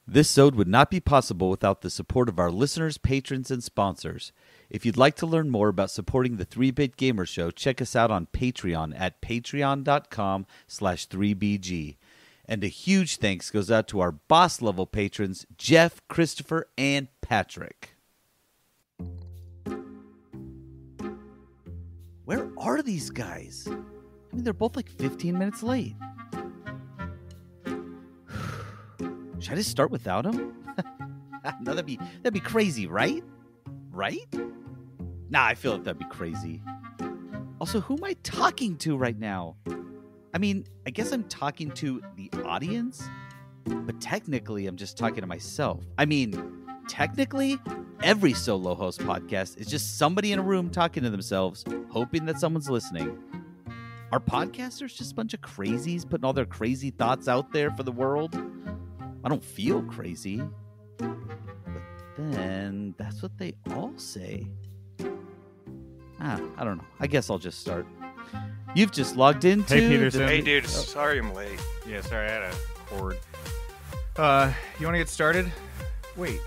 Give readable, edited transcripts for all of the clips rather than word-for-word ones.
This sode would not be possible without the support of our listeners, patrons, and sponsors. If you'd like to learn more about supporting the 3-Bit Gamer Show, check us out on Patreon at patreon.com/3BG. And a huge thanks goes out to our boss-level patrons, Jeff, Christopher, and Patrick. Where are these guys? I mean, they're both like 15 minutes late. Should I just start without him? No, that'd be crazy, right? Right? Nah, I feel like that'd be crazy. Also, who am I talking to right now? I mean, I guess I'm talking to the audience, but technically I'm just talking to myself. I mean, technically, every solo host podcast is just somebody in a room talking to themselves, hoping that someone's listening. Are podcasters just a bunch of crazies putting all their crazy thoughts out there for the world? I don't feel crazy, but then that's what they all say. I don't know. I guess I'll just start. You've just logged into... Hey, Peterson. Hey, dude. Sorry I'm late. Yeah, sorry, I had a cord. You want to get started? Wait.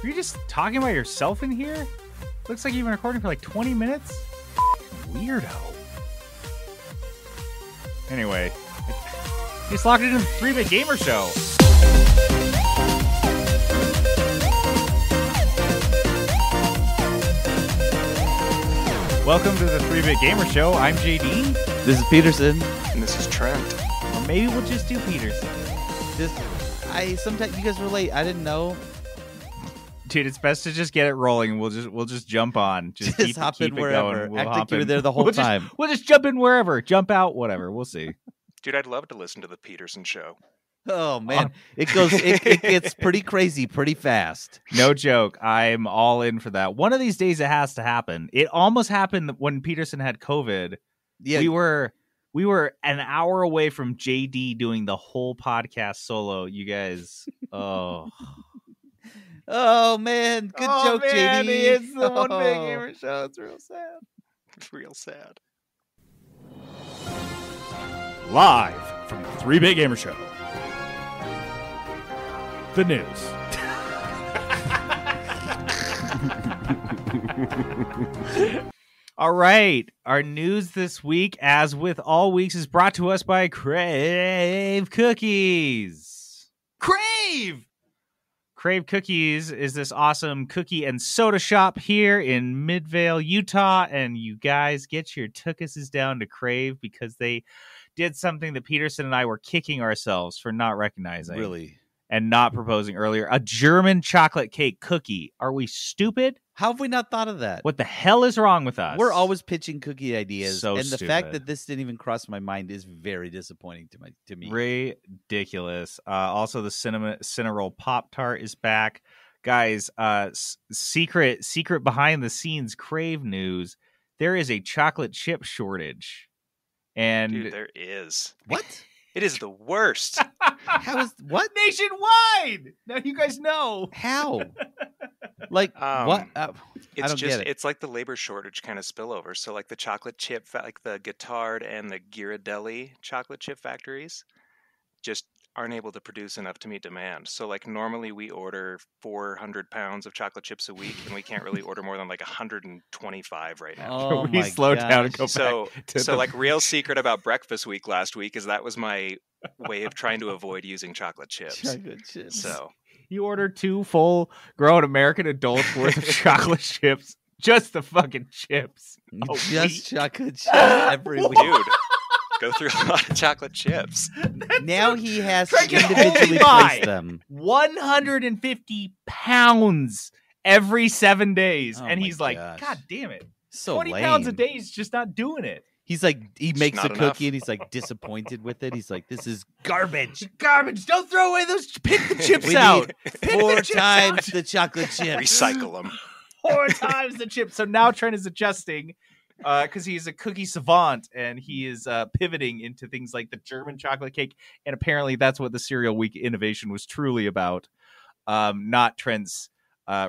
Are you just talking about yourself in here? Looks like you've been recording for like 20 minutes? Weirdo. Anyway. You just logged into the 3-Bit Gamer Show. Welcome to the 3-Bit Gamer Show. I'm JD. This is Peterson. And this is Trent. Or maybe we'll just do Peterson. Sometimes you guys were late. I didn't know. Dude, it's best to just get it rolling. We'll just jump on. Just keep, hop keep in it wherever. going. Act like you were there the whole time. We'll just jump in wherever. Jump out, whatever. We'll see. Dude, I'd love to listen to the Peterson show. Oh man, it gets pretty crazy pretty fast. No joke. I'm all in for that. One of these days it has to happen. It almost happened when Peterson had COVID. Yeah. We were an hour away from JD doing the whole podcast solo. You guys, oh man, good joke, man, JD. It's the One Big Gamer Show. It's real sad. It's real sad. Live from the 3-Bit Gamer Show. The news. All right. Our news this week, as with all weeks, is brought to us by Crave Cookies. Crave! Crave Cookies is this awesome cookie and soda shop here in Midvale, Utah. And you guys get your tookuses down to Crave because they did something that Peterson and I were kicking ourselves for not recognizing. Really? And not proposing earlier. A German chocolate cake cookie. Are we stupid? How have we not thought of that? What the hell is wrong with us? We're always pitching cookie ideas, So and the stupid. fact that this didn't even cross my mind is very disappointing to me. Ridiculous. Also, the Cinnarroll Pop-Tart is back. Guys, secret behind the scenes Crave news. There is a chocolate chip shortage. And Dude, there is. What? It is the worst. How is what? Nationwide. Now you guys know. How? Like what? I don't get it. It's like the labor shortage kind of spillover. So like the chocolate chip, like the Guittard and the Ghirardelli chocolate chip factories just aren't able to produce enough to meet demand. So like normally we order 400 pounds of chocolate chips a week, and we can't really order more than like 125 right now. Oh we my slow down and gosh. go So back to the... like real secret about breakfast week last week is that was my way of trying to avoid using chocolate chips. Chocolate chips. So You order 2 full grown American adults worth of chocolate chips. Just the fucking chips. Just chocolate chips every week. dude, go through a lot of chocolate chips. Now he has to Frank can individually only buy place them. 150 pounds every 7 days. Oh and my he's like, gosh. God damn it. So 20 lame. pounds a day is just not doing it. He's like, he makes a not cookie enough. and he's like disappointed with it. He's like, this is garbage. Garbage. Don't throw away those. Pick the chips We out. need Pick 4 the chips times out. the chocolate chips. Recycle them. 4 times the chips. So now Trent is adjusting because he's a cookie savant and he is pivoting into things like the German chocolate cake. And apparently that's what the Cereal Week innovation was truly about. Not Trent's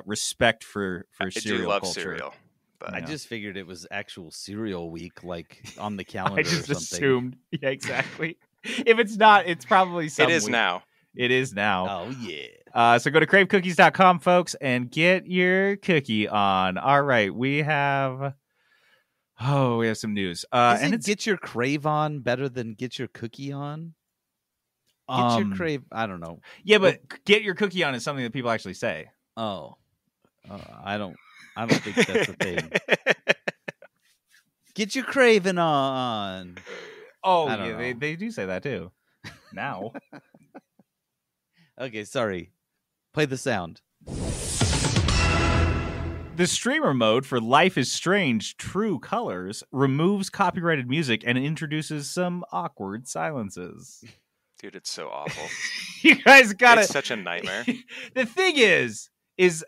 respect for I cereal do love culture. cereal. But I just figured it was actual cereal week, like on the calendar I just or something. assumed. Yeah, exactly. If it's not, it's probably some it is week. now. It is now. Oh, yeah. So go to cravecookies.com, folks, and get your cookie on. All right, we have some news. Isn't get your crave on better than get your cookie on? Get your crave. I don't know. Yeah, but get your cookie on is something that people actually say. Oh, I don't think that's a thing. Get your craving on. Oh, yeah, they do say that too. Now. Okay, sorry. Play the sound. The streamer mode for Life is Strange True Colors removes copyrighted music and introduces some awkward silences. Dude, it's so awful. You guys got it. It's such a nightmare. The thing is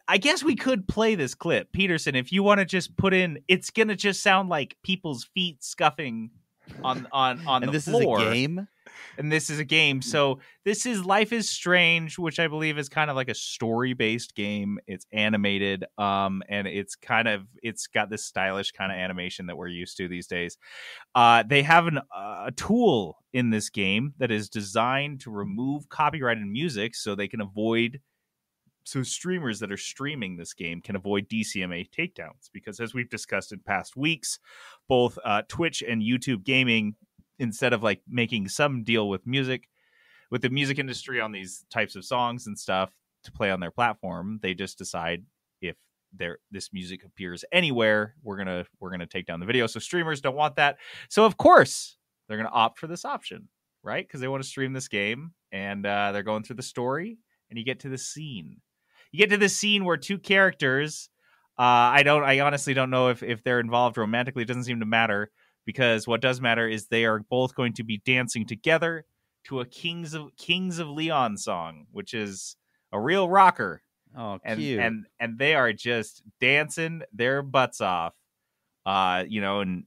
I guess we could play this clip. Peterson, if you want to just put in, it's going to just sound like people's feet scuffing on the floor. And this is a game? And this is a game. So this is Life is Strange, which I believe is kind of like a story-based game. It's animated, and it's got this stylish kind of animation that we're used to these days. They have a tool in this game that is designed to remove copyrighted music so streamers that are streaming this game can avoid DCMA takedowns. Because as we've discussed in past weeks, both Twitch and YouTube gaming, instead of like making some deal with the music industry on these types of songs and stuff to play on their platform, they just decide if this music appears anywhere, we're gonna take down the video. So streamers don't want that. So of course they're gonna opt for this option, right? Because they want to stream this game, and they're going through the story, and you get to the scene. You get to the scene where two characters, I honestly don't know if they're involved romantically. It doesn't seem to matter, because what does matter is they are both going to be dancing together to a Kings of Leon song, which is a real rocker. Oh, cute. And they are just dancing their butts off. And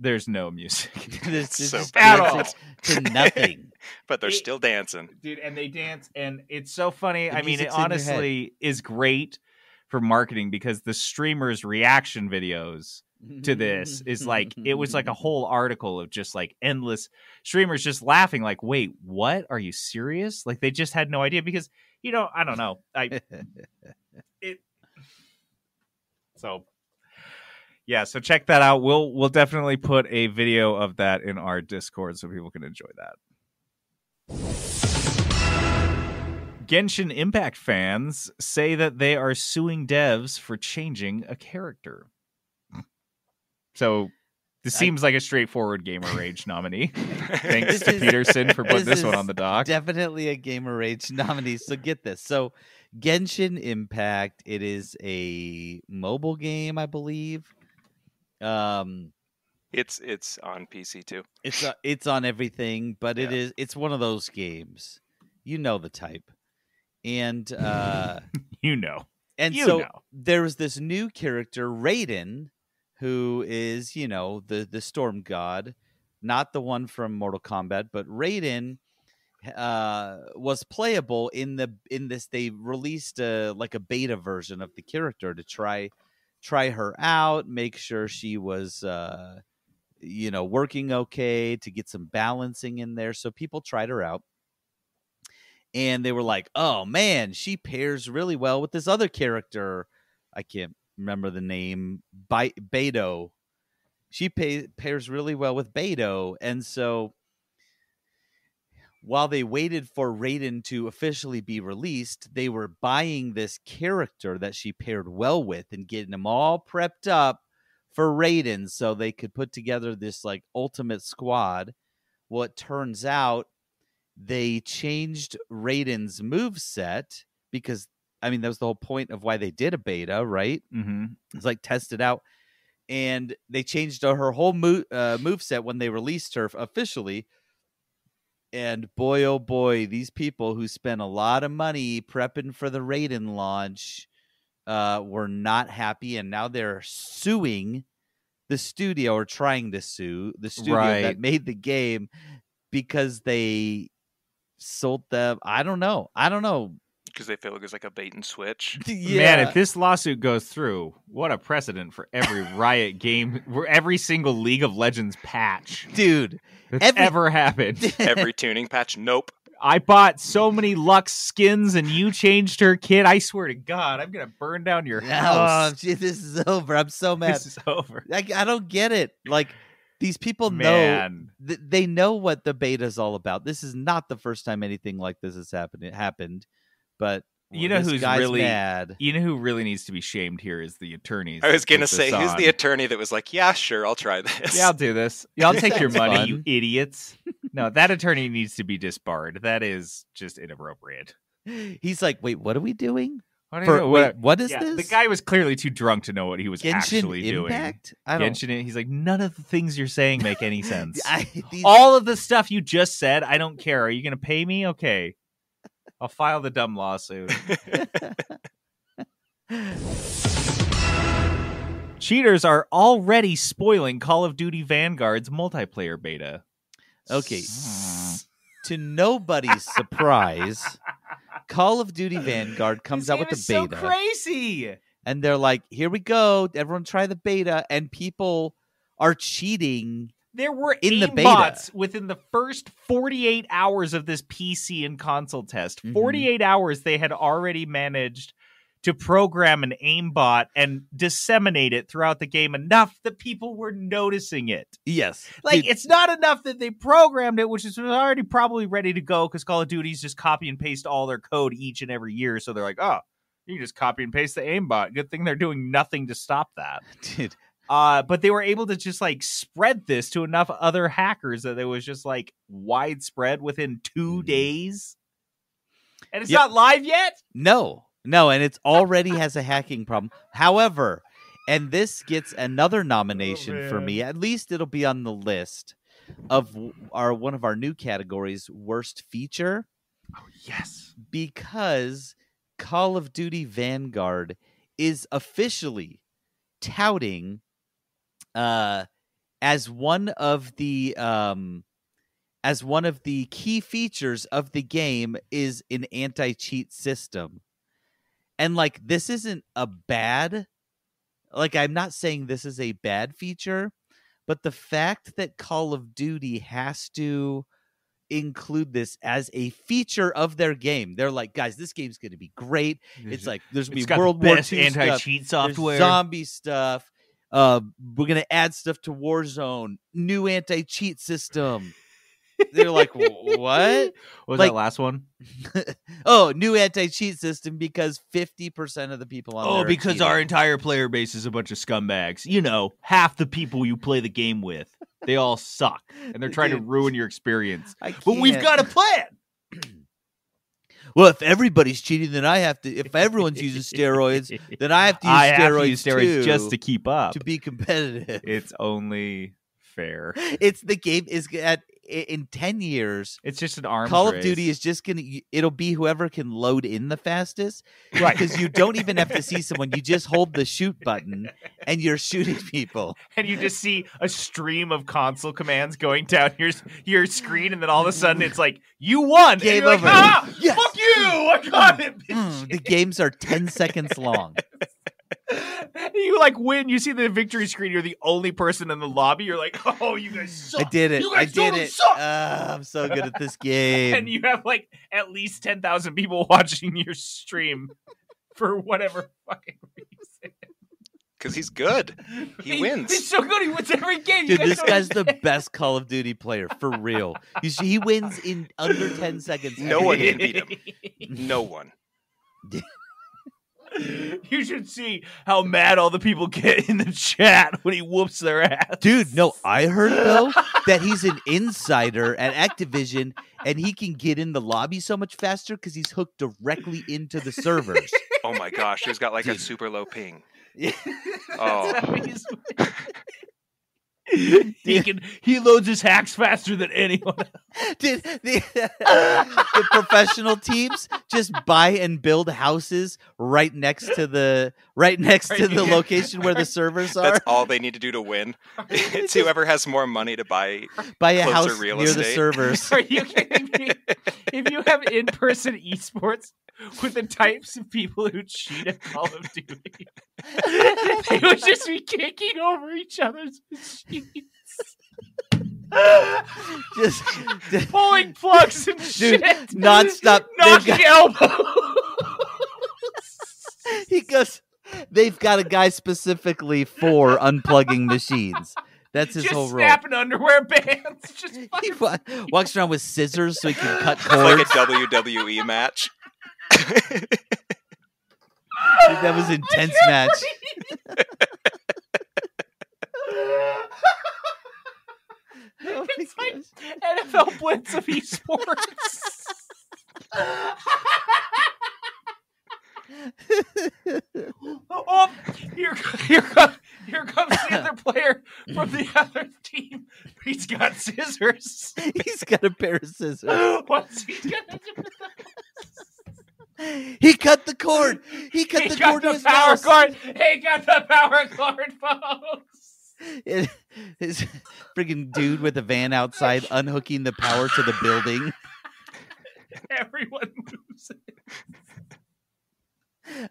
there's no music. There's so at all. To nothing. But they're still dancing. Dude, and they dance, and it's so funny. The I mean, it music's in your honestly is great for marketing, because the streamers' reaction videos to this is like, it was like a whole article of just like endless streamers just laughing like, wait, what? Are you serious? Like, they just had no idea, because, I don't know. So check that out. We'll definitely put a video of that in our Discord so people can enjoy that. Genshin Impact fans say that they are suing devs for changing a character. So this seems like a straightforward Gamer Rage nominee. Thanks to Peterson for putting this one on the dock. Definitely a Gamer Rage nominee. So get this. So Genshin Impact, it is a mobile game, I believe. It's on PC too. It's on everything, but it's one of those games. You know the type. And there was this new character, Raiden, who is, the storm god, not the one from Mortal Kombat, but Raiden was playable in this. They released a beta version of the character to try her out, make sure she was working okay, to get some balancing in there. So people tried her out, and they were like, oh man, she pairs really well with this other character. I can't remember the name. Beto. She pairs really well with Beto. And so while they waited for Raiden to officially be released, they were buying this character that she paired well with and getting them all prepped up for Raiden so they could put together this like ultimate squad. Well, it turns out they changed Raiden's moveset, because that was the whole point of why they did a beta, right? Mm-hmm. It's like test it out. And they changed her whole moveset when they released her officially. And boy, oh boy, these people who spent a lot of money prepping for the Raiden launch were not happy. And now they're suing the studio, or trying to sue the studio that made the game, because they sold them. I don't know. Because they feel like it's like a bait and switch. Yeah. Man, if this lawsuit goes through, what a precedent for every Riot game, every single League of Legends patch, dude, that's ever happened. Every tuning patch. Nope. I bought so many Lux skins and you changed her kit. I swear to God, I'm going to burn down your house. Oh, gee, this is over. I'm so mad. This is over. I don't get it. Like, these people Man. know, they know what the beta is all about. This is not the first time anything like this has happened, but you know this who's guy's really mad. You know who really needs to be shamed here is the attorneys. I was going gonna say, who's the attorney that was like, "Yeah, sure, I'll try this." Yeah, I'll do this. Yeah, I'll take your money, Fun. you idiots. No, that attorney needs to be disbarred. That is just inappropriate. He's like, wait, what are we doing? What, What is yeah, this? The guy was clearly too drunk to know what he was actually Genshin doing. Impact? I don't. Genshin, he's like, none of the things you're saying make any sense. These- All of the stuff you just said, I don't care. Are you going to pay me? Okay. I'll file the dumb lawsuit. Cheaters are already spoiling Call of Duty Vanguard's multiplayer beta. Okay. To nobody's surprise, Call of Duty Vanguard comes This out game with the is so beta. crazy. And they're like, here we go. Everyone try the beta. And people are cheating. There were in the aimbots beta. within the first 48 hours of this PC and console test. Mhm. 48 hours they had already managed to program an aimbot and disseminate it throughout the game enough that people were noticing it. Yes. Like, Dude, it's not enough that they programmed it, which is already probably ready to go because Call of Duty's just copy and paste all their code each and every year. So they're like, oh, you can just copy and paste the aimbot. Good thing they're doing nothing to stop that. dude. But they were able to just like spread this to enough other hackers that it was just like widespread within 2 days. And it's not live yet? No, and it's already has a hacking problem. However, and this gets another nomination for me. At least it'll be on the list of one of our new categories, worst feature. Oh, yes. Because Call of Duty Vanguard is officially touting as one of the key features of the game is an anti-cheat system. And like, this isn't a bad, like, I'm not saying this is a bad feature, but the fact that Call of Duty has to include this as a feature of their game, they're like, guys, this game's going to be great. It's like, there's going to be World War II anti-cheat stuff, software, zombie stuff. We're going to add stuff to Warzone, new anti-cheat system. They're like, what? What was like, that last one? Oh, new anti-cheat system because 50% of the people on there are because cheating. our entire player base is a bunch of scumbags. You know, half the people you play the game with, they all suck. And they're trying to ruin your experience. But we've got a plan. Well, if everybody's cheating, then I have to. If everyone's using steroids, then I have to use steroids too, just to keep up, to be competitive. It's only fair. It's the game is in 10 years. It's just an arms Call race. of Duty is just it'll be whoever can load in the fastest, right? Because you don't even have to see someone. You just hold the shoot button and you're shooting people, and you just see a stream of console commands going down your screen, and then all of a sudden it's like, you won. Game and you're over. Like, ah, Yes. fuck you! I got it. The games are 10 seconds long. You like win. You see the victory screen. You're the only person in the lobby. You're like, oh, you guys suck. I did it. You guys I did totally it. suck. I'm so good at this game. And you have like at least 10,000 people watching your stream for whatever fucking reason. Because he's good. He wins. He's so good. He wins every game. Dude, this guy's the best Call of Duty player, for real. He wins in under 10 seconds. No one can beat him. No one. You should see how mad all the people get in the chat when he whoops their ass. Dude, no, I heard, though, that he's an insider at Activision, and he can get in the lobby so much faster because he's hooked directly into the servers. Oh my gosh, he's got like a super low ping. Yeah. Oh. He loads his hacks faster than anyone else. Dude, the professional teams just buy and build houses right next to the location where the servers are. That's all they need to do to win. It's whoever has more money to buy a closer house real near estate. the servers. Are you kidding me? If you have in-person esports with the types of people who cheat at Call of Duty, they would just be kicking over each other's machines. just pulling plugs and dude, shit, nonstop. knocking elbows. He goes. They've got a guy specifically for unplugging machines. That's his just whole role. snapping underwear bands. Just He fucking... walks around with scissors so he can cut It's cords. like a WWE match. Dude, that was an intense match. Oh It's like NFL Blitz of esports. Oh, here comes the other player from the other team. He's got scissors. He's got a pair of scissors. What's he gonna do? He cut the cord. He cut the cord to his mouse. Cord. He got the power cord, folks. His friggin' dude with a van outside unhooking the power to the building. Everyone moves it.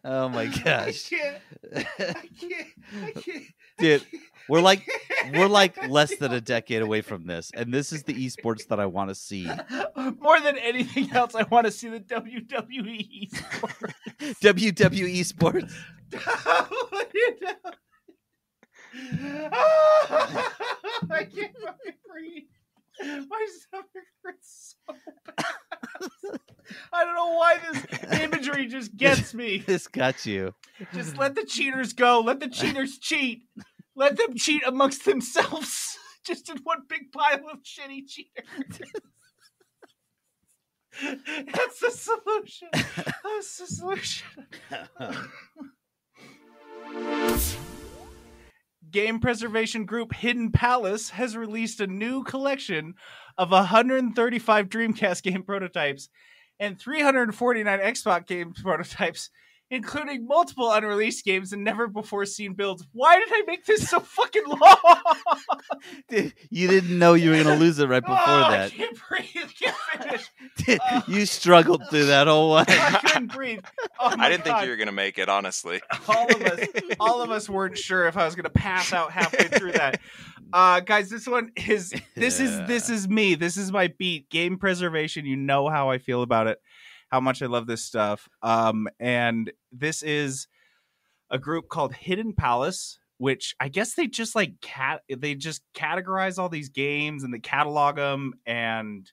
Oh my gosh. I can't. Dude, we're like less than a decade away from this, and this is the esports that I want to see. More than anything else, I want to see the WWE esports. WWE Sports. I can't fucking breathe. My stomach hurts so bad. I don't know why this imagery just gets me. This got you. Just let the cheaters go. Let the cheaters cheat. Let them cheat amongst themselves. Just in one big pile of shitty cheaters. That's the solution. That's the solution. Game preservation group Hidden Palace has released a new collection of 135 Dreamcast game prototypes and 349 Xbox game prototypes, including multiple unreleased games and never before seen builds. Why did I make this so fucking long? Dude, you didn't know you were going to lose it right before that. I can't breathe. I can't finish. Dude, you struggled through that whole one. I couldn't breathe. Oh I didn't think God. you were going to make it, honestly. All of us weren't sure if I was going to pass out halfway through that. Guys, this is me. This is my beat. Game preservation. You know how I feel about it. How much I love this stuff. And this is a group called Hidden Palace, which I guess they just they just categorize all these games and they catalog them. And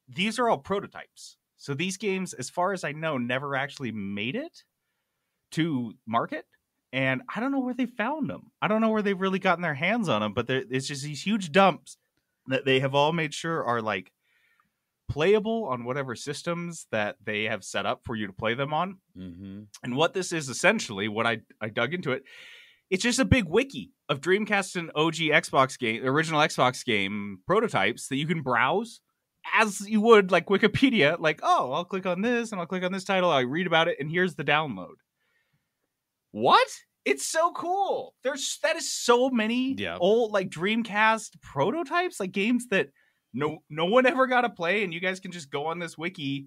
these are all prototypes. So these games, as far as I know, never actually made it to market. And I don't know where they found them. I don't know where they've really gotten their hands on them, but it's just these huge dumps that they have all made sure are like playable on whatever systems that they have set up for you to play them on. Mm-hmm. And what this is essentially, what I dug into it, it's just a big wiki of Dreamcast and OG Xbox game, original Xbox game prototypes that you can browse as you would like Wikipedia. Like, oh, I'll click on this and I'll click on this title. I read about it and here's the download. What? It's so cool. That is so many old like Dreamcast prototypes, like games that no one ever got to play, and you guys can just go on this wiki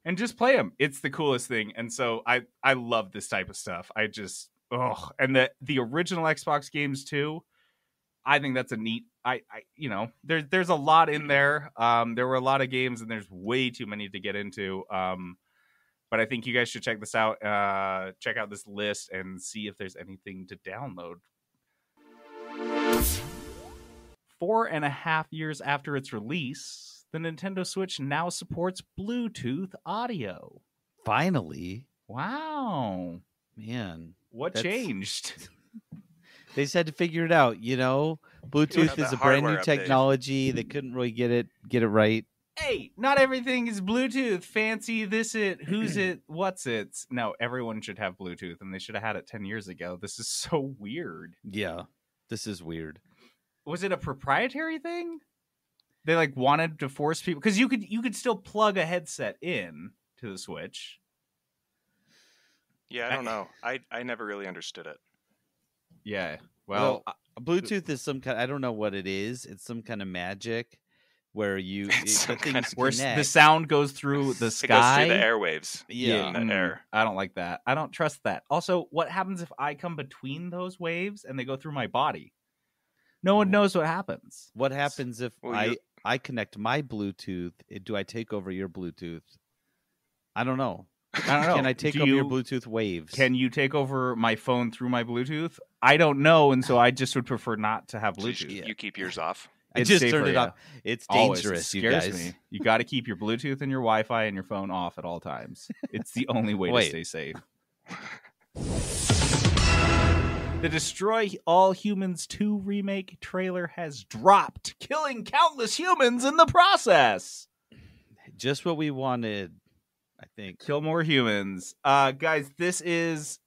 and just play them. It's the coolest thing, and so I love this type of stuff. And the original Xbox games too. I think that's a neat. There's a lot in there. There were a lot of games, and there's way too many to get into. But I think you guys should check this out. Check out this list and see if there's anything to download. 4.5 years after its release, the Nintendo Switch now supports Bluetooth audio. Finally. Wow. Man. What changed? They just had to figure it out, Bluetooth is a brand new technology. They couldn't really get it right. Hey, not everything is Bluetooth. Fancy this it, who's it, what's it. No, everyone should have Bluetooth, and they should have had it 10 years ago. This is so weird. Yeah, this is weird. Was it a proprietary thing? They wanted to force people, because you could still plug a headset in to the Switch. Yeah, I don't know. I never really understood it. Yeah. Well, Bluetooth is some kind. I don't know what it is. It's some kind of magic where the sound goes through the sky. It goes through the airwaves. Yeah, in the air. I don't like that. I don't trust that. Also, what happens if I come between those waves and they go through my body? No one knows what happens. What happens if Well, I connect my Bluetooth? Do I take over your Bluetooth? I don't know. I don't know. Can I take over your Bluetooth waves? Can you take over my phone through my Bluetooth? I don't know, and so I just would prefer not to have Bluetooth. You keep yours off. I It's just safer, turned it yeah. off. It's Always. dangerous, It you scares guys. me. You got to keep your Bluetooth and your Wi-Fi and your phone off at all times. It's the only way to stay safe. The Destroy All Humans 2 remake trailer has dropped, killing countless humans in the process. Just what we wanted, I think. Kill more humans. Guys, this is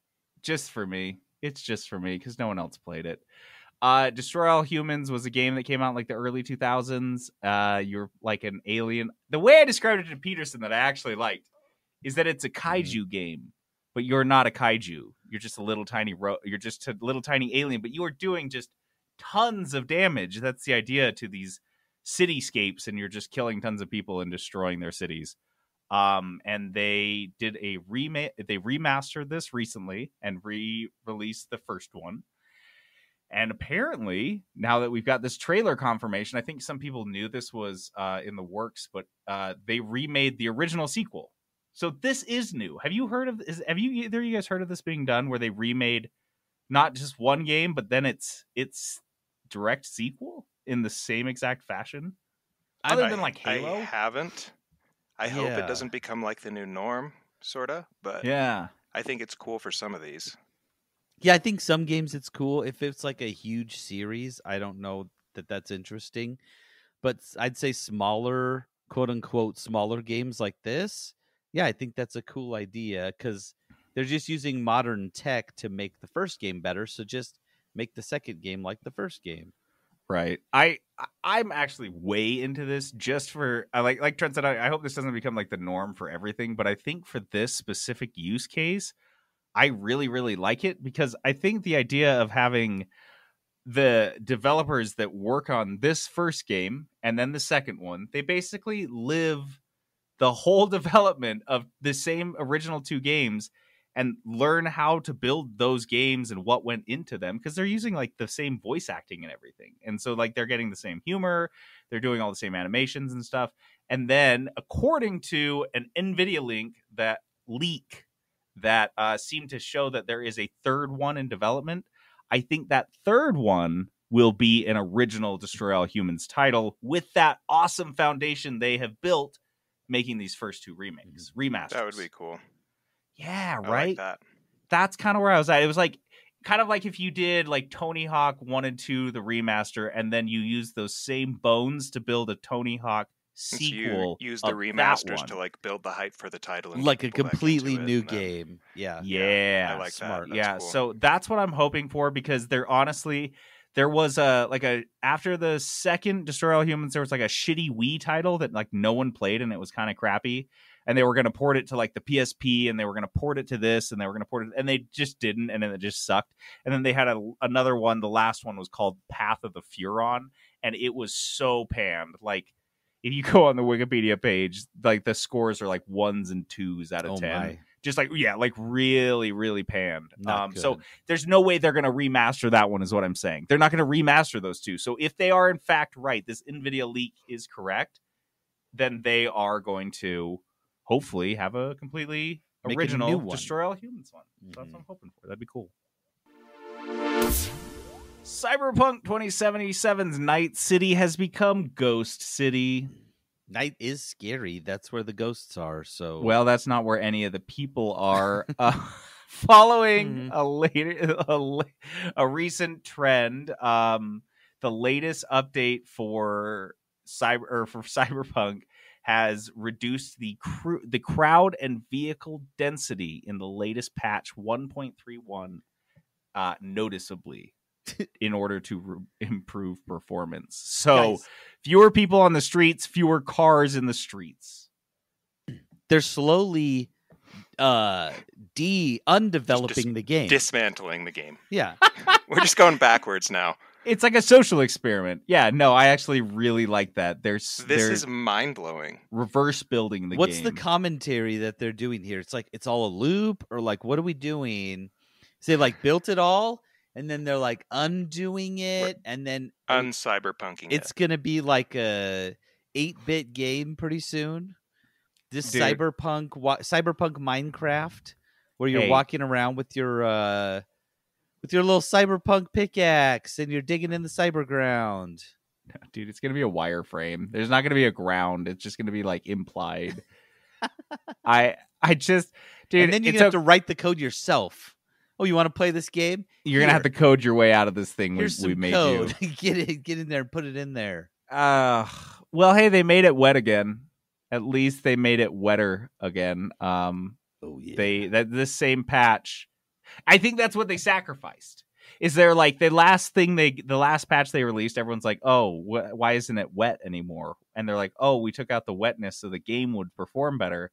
just for me. It's just for me because no one else played it. Destroy All Humans was a game that came out in like the early 2000s. You're like an alien. The way I described it to Peterson that I actually liked is that it's a kaiju game, but you're not a kaiju. You're just a little tiny you're just a little tiny alien, but you are doing just tons of damage. That's the idea to these cityscapes, and you're just killing tons of people and destroying their cities. And they did a they remastered this recently and re-released the first one. And apparently, now that we've got this trailer confirmation, I think some people knew this was in the works, but they remade the original sequel. So this is new. Have you heard of? Have either of you guys heard of this being done, where they remade not just one game, but then it's direct sequel in the same exact fashion? Other than like Halo, I haven't. I hope it doesn't become like the new norm, sorta. But yeah, I think it's cool for some of these. Yeah, I think some games it's cool. If it's like a huge series, I don't know that that's interesting. But I'd say smaller, quote unquote, smaller games like this, yeah, I think that's a cool idea because they're just using modern tech to make the first game better. So just make the second game like the first game. Right. I'm actually way into this just for like Trent said, I hope this doesn't become like the norm for everything, but I think for this specific use case, I really, really like it because I think the idea of having the developers that work on this first game and then the second one, they basically live the whole development of the same original two games and learn how to build those games and what went into them because they're using like the same voice acting and everything. And so like they're getting the same humor, they're doing all the same animations and stuff. And then according to an NVIDIA leak that seemed to show that there is a third one in development, I think that third one will be an original Destroy All Humans title with that awesome foundation they have built making these first two remasters. That would be cool. Yeah, right. I like that. That's kind of where I was at. It was like kind of like if you did like Tony Hawk 1 and 2, the remaster, and then you use those same bones to build a Tony Hawk sequel. So you use the remasters to like build the hype for the title, and like a completely new game. Yeah, yeah, I like smart. that. That's cool. So that's what I'm hoping for because there was after the second Destroy All Humans, there was like a shitty Wii title that like no one played and it was kind of crappy. And they were going to port it to like the PSP and they were going to port it to this and they were going to port it and they just didn't. And then it just sucked. And then they had another one. The last one was called Path of the Furon. And it was so panned. Like if you go on the Wikipedia page, like the scores are like 1s and 2s out of 10. My. Just like, yeah, like really, really panned. Not So good. there's no way they're going to remaster that one is what I'm saying. They're not going to remaster those two. So if they are in fact right, this NVIDIA leak is correct, then they are going to hopefully have a completely Make it a original new one. Destroy All Humans one. So that's what I'm hoping for. That'd be cool. Cyberpunk 2077's Night City has become Ghost City. Night is scary. That's where the ghosts are. So Well, that's not where any of the people are. Following a recent trend, the latest update for Cyberpunk has reduced the crowd and vehicle density in the latest patch 1.31 noticeably in order to improve performance. So Guys, fewer people on the streets, fewer cars in the streets. they're slowly undeveloping the game. dismantling the game. Yeah. We're just going backwards now. It's like a social experiment. Yeah, no, I actually really like that. This is mind-blowing. reverse building the What's game. the commentary that they're doing here? It's like it's all a loop, or like what are we doing? So they like built it all and then they're like undoing it, and then Uncyberpunking it's gonna be like a 8-bit game pretty soon. This Dude. Cyberpunk Minecraft, where you're Hey. walking around with your little cyberpunk pickaxe and you're digging in the cyberground. Dude, it's gonna be a wireframe. There's not gonna be a ground. It's just gonna be like implied. I just, dude, And then you're gonna have to write the code yourself. Oh, you want to play this game? You're gonna have to code your way out of this thing Here's we some made code. you. Get in there and put it in there. Well, hey, they made it wet again. At least they made it wetter again. Oh yeah. This same patch. I think that's what they sacrificed. Is there like the last patch they released? Everyone's like, oh, why isn't it wet anymore? And they're like, oh, we took out the wetness so the game would perform better.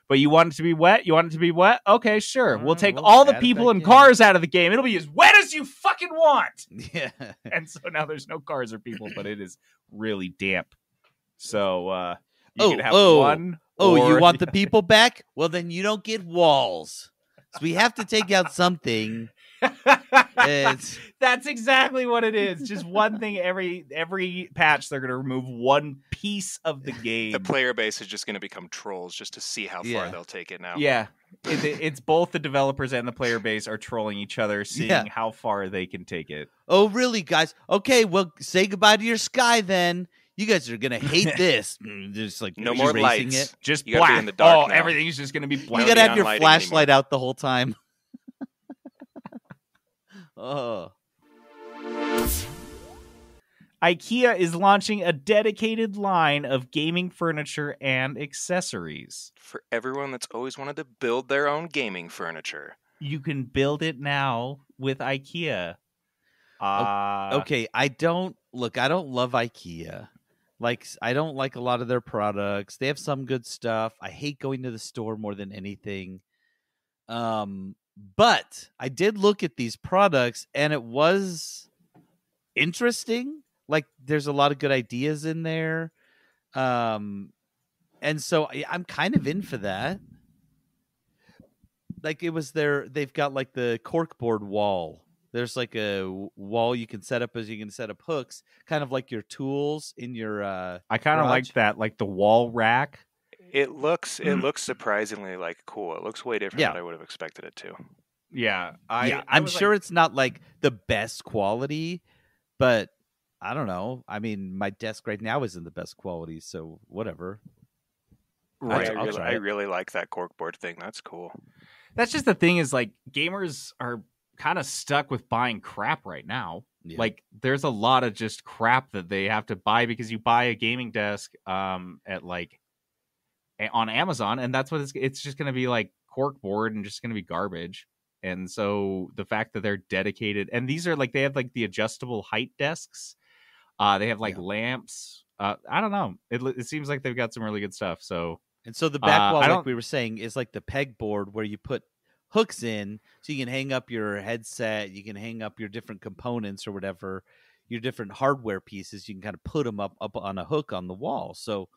But you want it to be wet? You want it to be wet? Okay, sure. We'll take all the people and cars out of the game. It'll be as wet as you fucking want. Yeah. And so now there's no cars or people, but it is really damp. So you can have one. Oh, you want the people back? Well, then you don't get walls. So we have to take out something. That's exactly what it is. Just one thing every patch they're going to remove one piece of the game. The player base is just going to become trolls just to see how far they'll take it now. Yeah. It's both the developers and the player base are trolling each other, seeing how far they can take it. Oh, really, guys? Okay, well, say goodbye to your sky then. You guys are gonna hate this. Just like no more lights. It. Just you black. Be in the dark now. Everything's just gonna be black. You gotta have your flashlight out the whole time. Oh. IKEA is launching a dedicated line of gaming furniture and accessories. For everyone that's always wanted to build their own gaming furniture. You can build it now with IKEA. Okay, I don't love IKEA. Like, I don't like a lot of their products. They have some good stuff. I hate going to the store more than anything. But I did look at these products and it was interesting. Like, there's a lot of good ideas in there. And so I'm kind of in for that. Like, they've got like the corkboard wall. There's like a wall you can set up as you can set up hooks, kind of like your tools in your I kind of like that, like the wall rack. It looks surprisingly like cool. It looks way different than I would have expected it to. Yeah. I'm sure it's not like the best quality, but I don't know. I mean, my desk right now isn't the best quality, so whatever. Right. I really like that corkboard thing. That's cool. That's just the thing is like gamers are kind of stuck with buying crap right now. Yeah. Like there's a lot of just crap that they have to buy because you buy a gaming desk at like on Amazon and that's what it's just going to be like corkboard and just going to be garbage. And so the fact that they're dedicated and these are like they have like the adjustable height desks. They have like lamps. I don't know. It seems like they've got some really good stuff. So and so the back wall, like we were saying, is like the pegboard where you put hooks in so you can hang up your headset, you can hang up your different components or whatever, your different hardware pieces. You can kind of put them up on a hook on the wall. So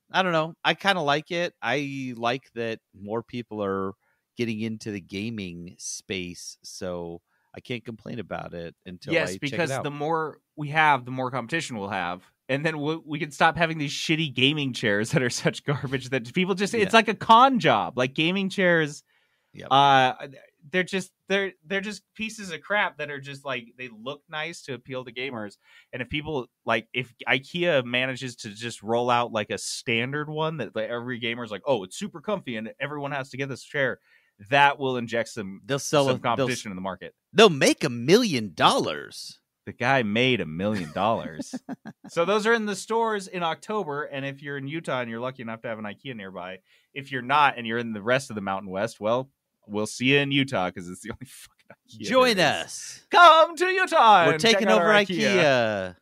I don't know. I kind of like it. I like that more people are getting into the gaming space. So I can't complain about it until I check it out. Because the more we have, the more competition we'll have. And then we can stop having these shitty gaming chairs that are such garbage that people just, it's like a con job. Like gaming chairs, they're just pieces of crap that are just like, they look nice to appeal to gamers. And if people like, if IKEA manages to just roll out like a standard one that like, every gamer's like, oh, it's super comfy and everyone has to get this chair, that will inject some competition in the market. They'll make $1 million. The guy made $1 million. So those are in the stores in October. And if you're in Utah and you're lucky enough to have an IKEA nearby, if you're not and you're in the rest of the Mountain West, well, we'll see you in Utah because it's the only fucking IKEA. Join us. Come to Utah. We're taking over IKEA.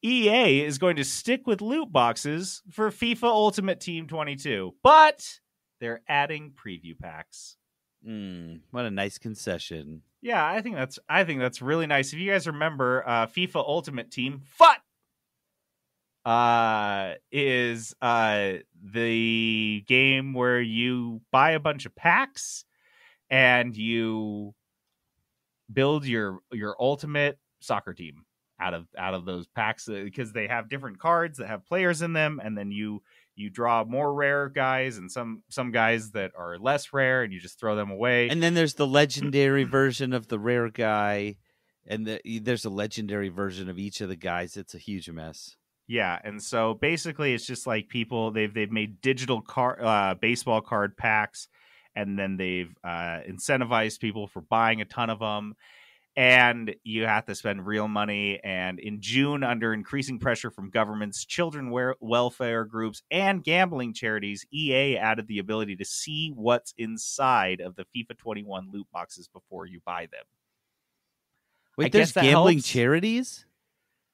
EA is going to stick with loot boxes for FIFA Ultimate Team 22, but they're adding preview packs. What a nice concession. Yeah, I think that's really nice. If you guys remember, FIFA Ultimate Team FUT is the game where you buy a bunch of packs and you build your ultimate soccer team out of those packs, because they have different cards that have players in them, and then you draw more rare guys and some guys that are less rare, and you just throw them away. And then there's the legendary version of the rare guy, and there's a legendary version of each of the guys. It's a huge mess. Yeah, and so basically it's just like people they've made digital baseball card packs, and then they've incentivized people for buying a ton of them. And you have to spend real money. And in June, under increasing pressure from governments, children welfare groups, and gambling charities, EA added the ability to see what's inside of the FIFA 21 loot boxes before you buy them. Wait, there's gambling charities?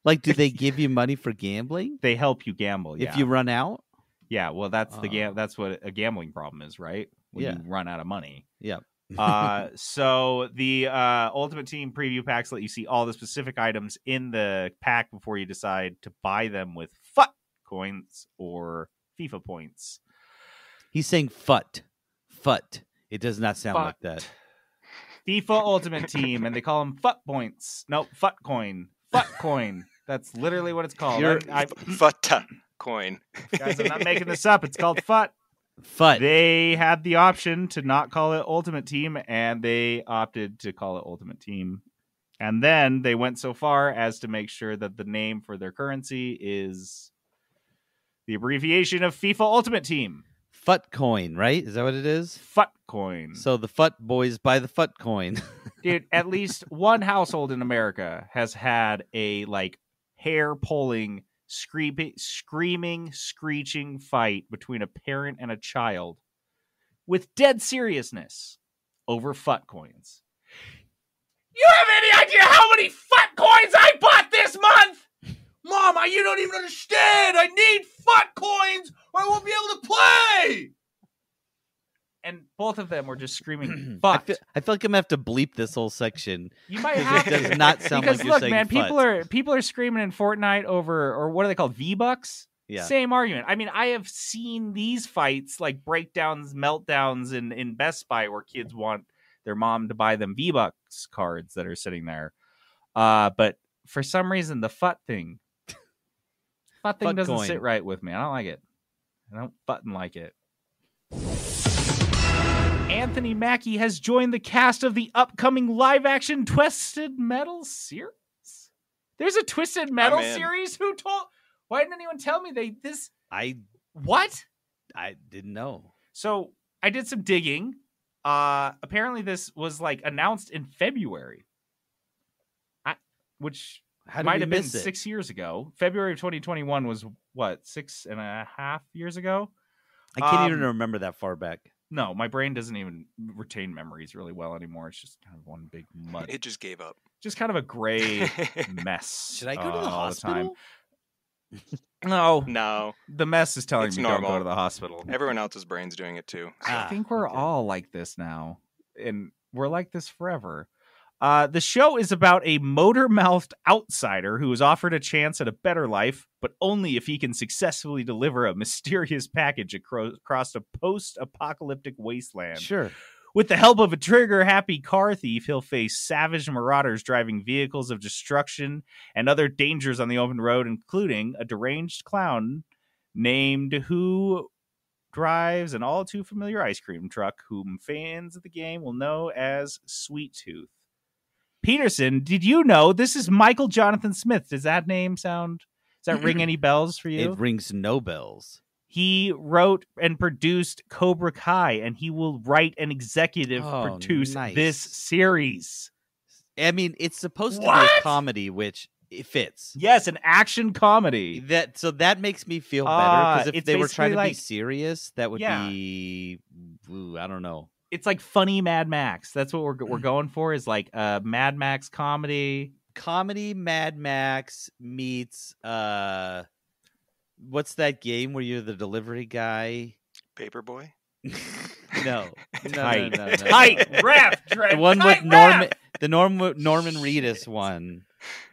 Like, do they give you money for gambling? They help you gamble, yeah. If you run out? Yeah, well, that's that's what a gambling problem is, right? When you run out of money. Yeah. So the Ultimate Team preview packs let you see all the specific items in the pack before you decide to buy them with FUT coins or FIFA points. He's saying FUT. FUT. It does not sound like that. FIFA Ultimate Team, and they call them FUT points. No, FUT coin. FUT coin. That's literally what it's called. FUT coin. Guys, I'm not making this up. It's called FUT. FUT. They had the option to not call it Ultimate Team, and they opted to call it Ultimate Team. And then they went so far as to make sure that the name for their currency is the abbreviation of FIFA Ultimate Team. FUT coin, right? Is that what it is? FUT coin. So the FUT boys buy the FUT coin. Dude, at least one household in America has had a hair-pulling, screaming, screeching fight between a parent and a child with dead seriousness over FUT coins. You have any idea how many FUT coins I bought this month? Mom, you don't even understand. I need FUT coins or I won't be able to play. And both of them were just screaming FUT. I feel like I'm going to have to bleep this whole section. You might have to. It does not sound because like you're saying man, FUT. people are screaming in Fortnite over, or what are they called, V-Bucks? Yeah. Same argument. I mean, I have seen these fights, like breakdowns, meltdowns in Best Buy where kids want their mom to buy them V-Bucks cards that are sitting there. But for some reason, the FUT thing doesn't coin. sit right with me. I don't like it. I don't fucking like it. Anthony Mackie has joined the cast of the upcoming live-action Twisted Metal series. There's a Twisted Metal series? Why didn't anyone tell me What? I didn't know. So I did some digging. Apparently this was announced in February. Which might have been 6 years ago. February of 2021 was what, 6.5 years ago? I can't even remember that far back. No, my brain doesn't even retain memories really well anymore. It's just kind of one big mud. It just gave up. Just kind of a gray mess. Should I go to the hospital? No. The mess is telling me normal. Don't go to the hospital. Everyone else's brain's doing it too. So. I think we're all like this now. And we're like this forever. The show is about a motor-mouthed outsider who is offered a chance at a better life, but only if he can successfully deliver a mysterious package across a post-apocalyptic wasteland. Sure. With the help of a trigger-happy car thief, he'll face savage marauders driving vehicles of destruction and other dangers on the open road, including a deranged clown named Who drives an all-too-familiar ice cream truck, whom fans of the game will know as Sweet Tooth. Peterson, did you know this is Michael Jonathan Smith? Does that ring any bells for you? It rings no bells. He wrote and produced Cobra Kai, and he will write and executive produce this series. I mean, it's supposed to be a comedy, which it fits. Yes, an action comedy. So that makes me feel better, because if they were trying to be like, serious, that would be, I don't know. It's like funny Mad Max. That's what we're going for, is like a Mad Max comedy. Comedy Mad Max meets what's that game where you're the delivery guy? Paperboy? No. Tight ref. The one with Norman Reedus one.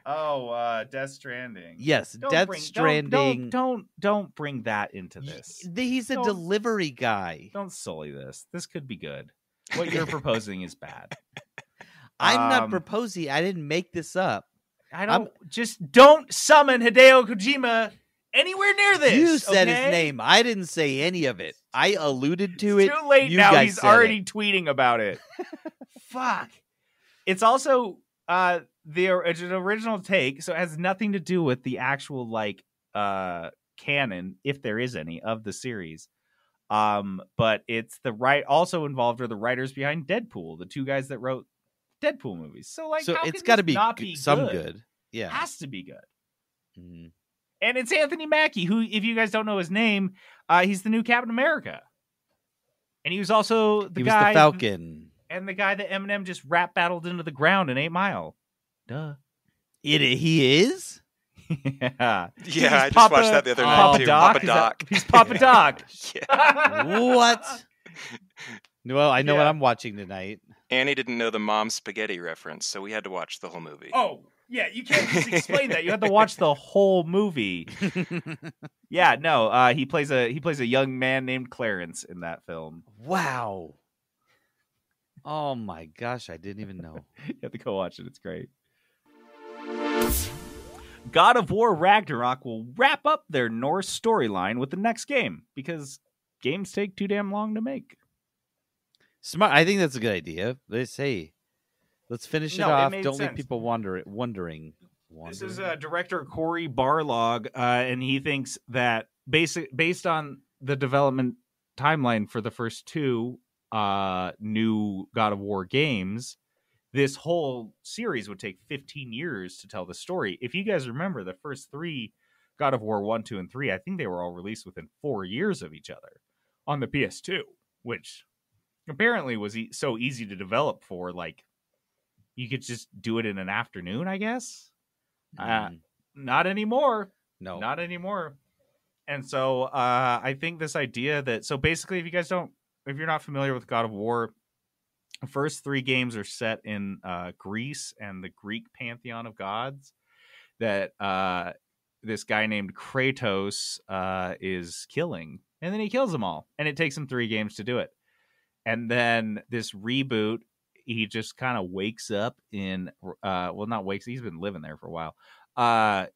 Oh, Death Stranding. Yes, Death Stranding. Don't bring that into this. He's a delivery guy. Don't sully this. This could be good. What you're proposing is bad. I'm not proposing. I didn't make this up. Just don't summon Hideo Kojima anywhere near this. You said okay? his name. I didn't say any of it. I alluded to it. Too late you now. guys He's said already it. tweeting about it. Fuck. It's also the original take, so it has nothing to do with the actual canon, if there is any, of the series. But it's also involved are the writers behind Deadpool, the two guys that wrote Deadpool movies. So it's got to be some good? good. Yeah, it has to be good. Mm-hmm. And it's Anthony Mackie, who, if you guys don't know his name, he's the new Captain America, and he was also the Falcon, and the guy that Eminem just rap battled into the ground in 8 Mile. Duh. He is. Yeah, I just watched that the other night too. Papa Doc. He's Papa Doc. Yeah. What? Well, I know what I'm watching tonight. Annie didn't know the mom spaghetti reference, so we had to watch the whole movie. Oh, yeah, you can't just explain that. You have to watch the whole movie. Yeah, no, he plays a young man named Clarence in that film. Wow. Oh my gosh, I didn't even know. You have to go watch it. It's great. God of War Ragnarok will wrap up their Norse storyline with the next game because games take too damn long to make. Smart. I think that's a good idea. They say, let's finish it off. Don't leave people wondering. This is director Corey Barlog, and he thinks that based on the development timeline for the first two new God of War games, this whole series would take 15 years to tell the story. If you guys remember, the first three God of War 1, 2, and 3, I think they were all released within 4 years of each other on the PS2, which apparently was so easy to develop for, you could just do it in an afternoon, I guess. Not anymore. No. Not anymore. And so I think this idea that, so basically if you're not familiar with God of War, the first 3 games are set in Greece and the Greek pantheon of gods that this guy named Kratos is killing. And then he kills them all. And it takes him 3 games to do it. And then this reboot, he just kind of wakes up in, not wakes, he's been living there for a while,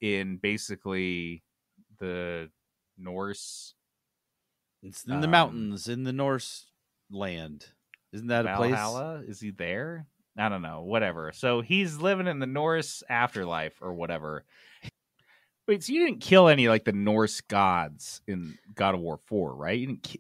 in basically the Norse. It's in the mountains, in the Norse land. Isn't that Valhalla? a place? Is he there? I don't know. Whatever. So he's living in the Norse afterlife or whatever. Wait, so you didn't kill any the Norse gods in God of War 4, right? You didn't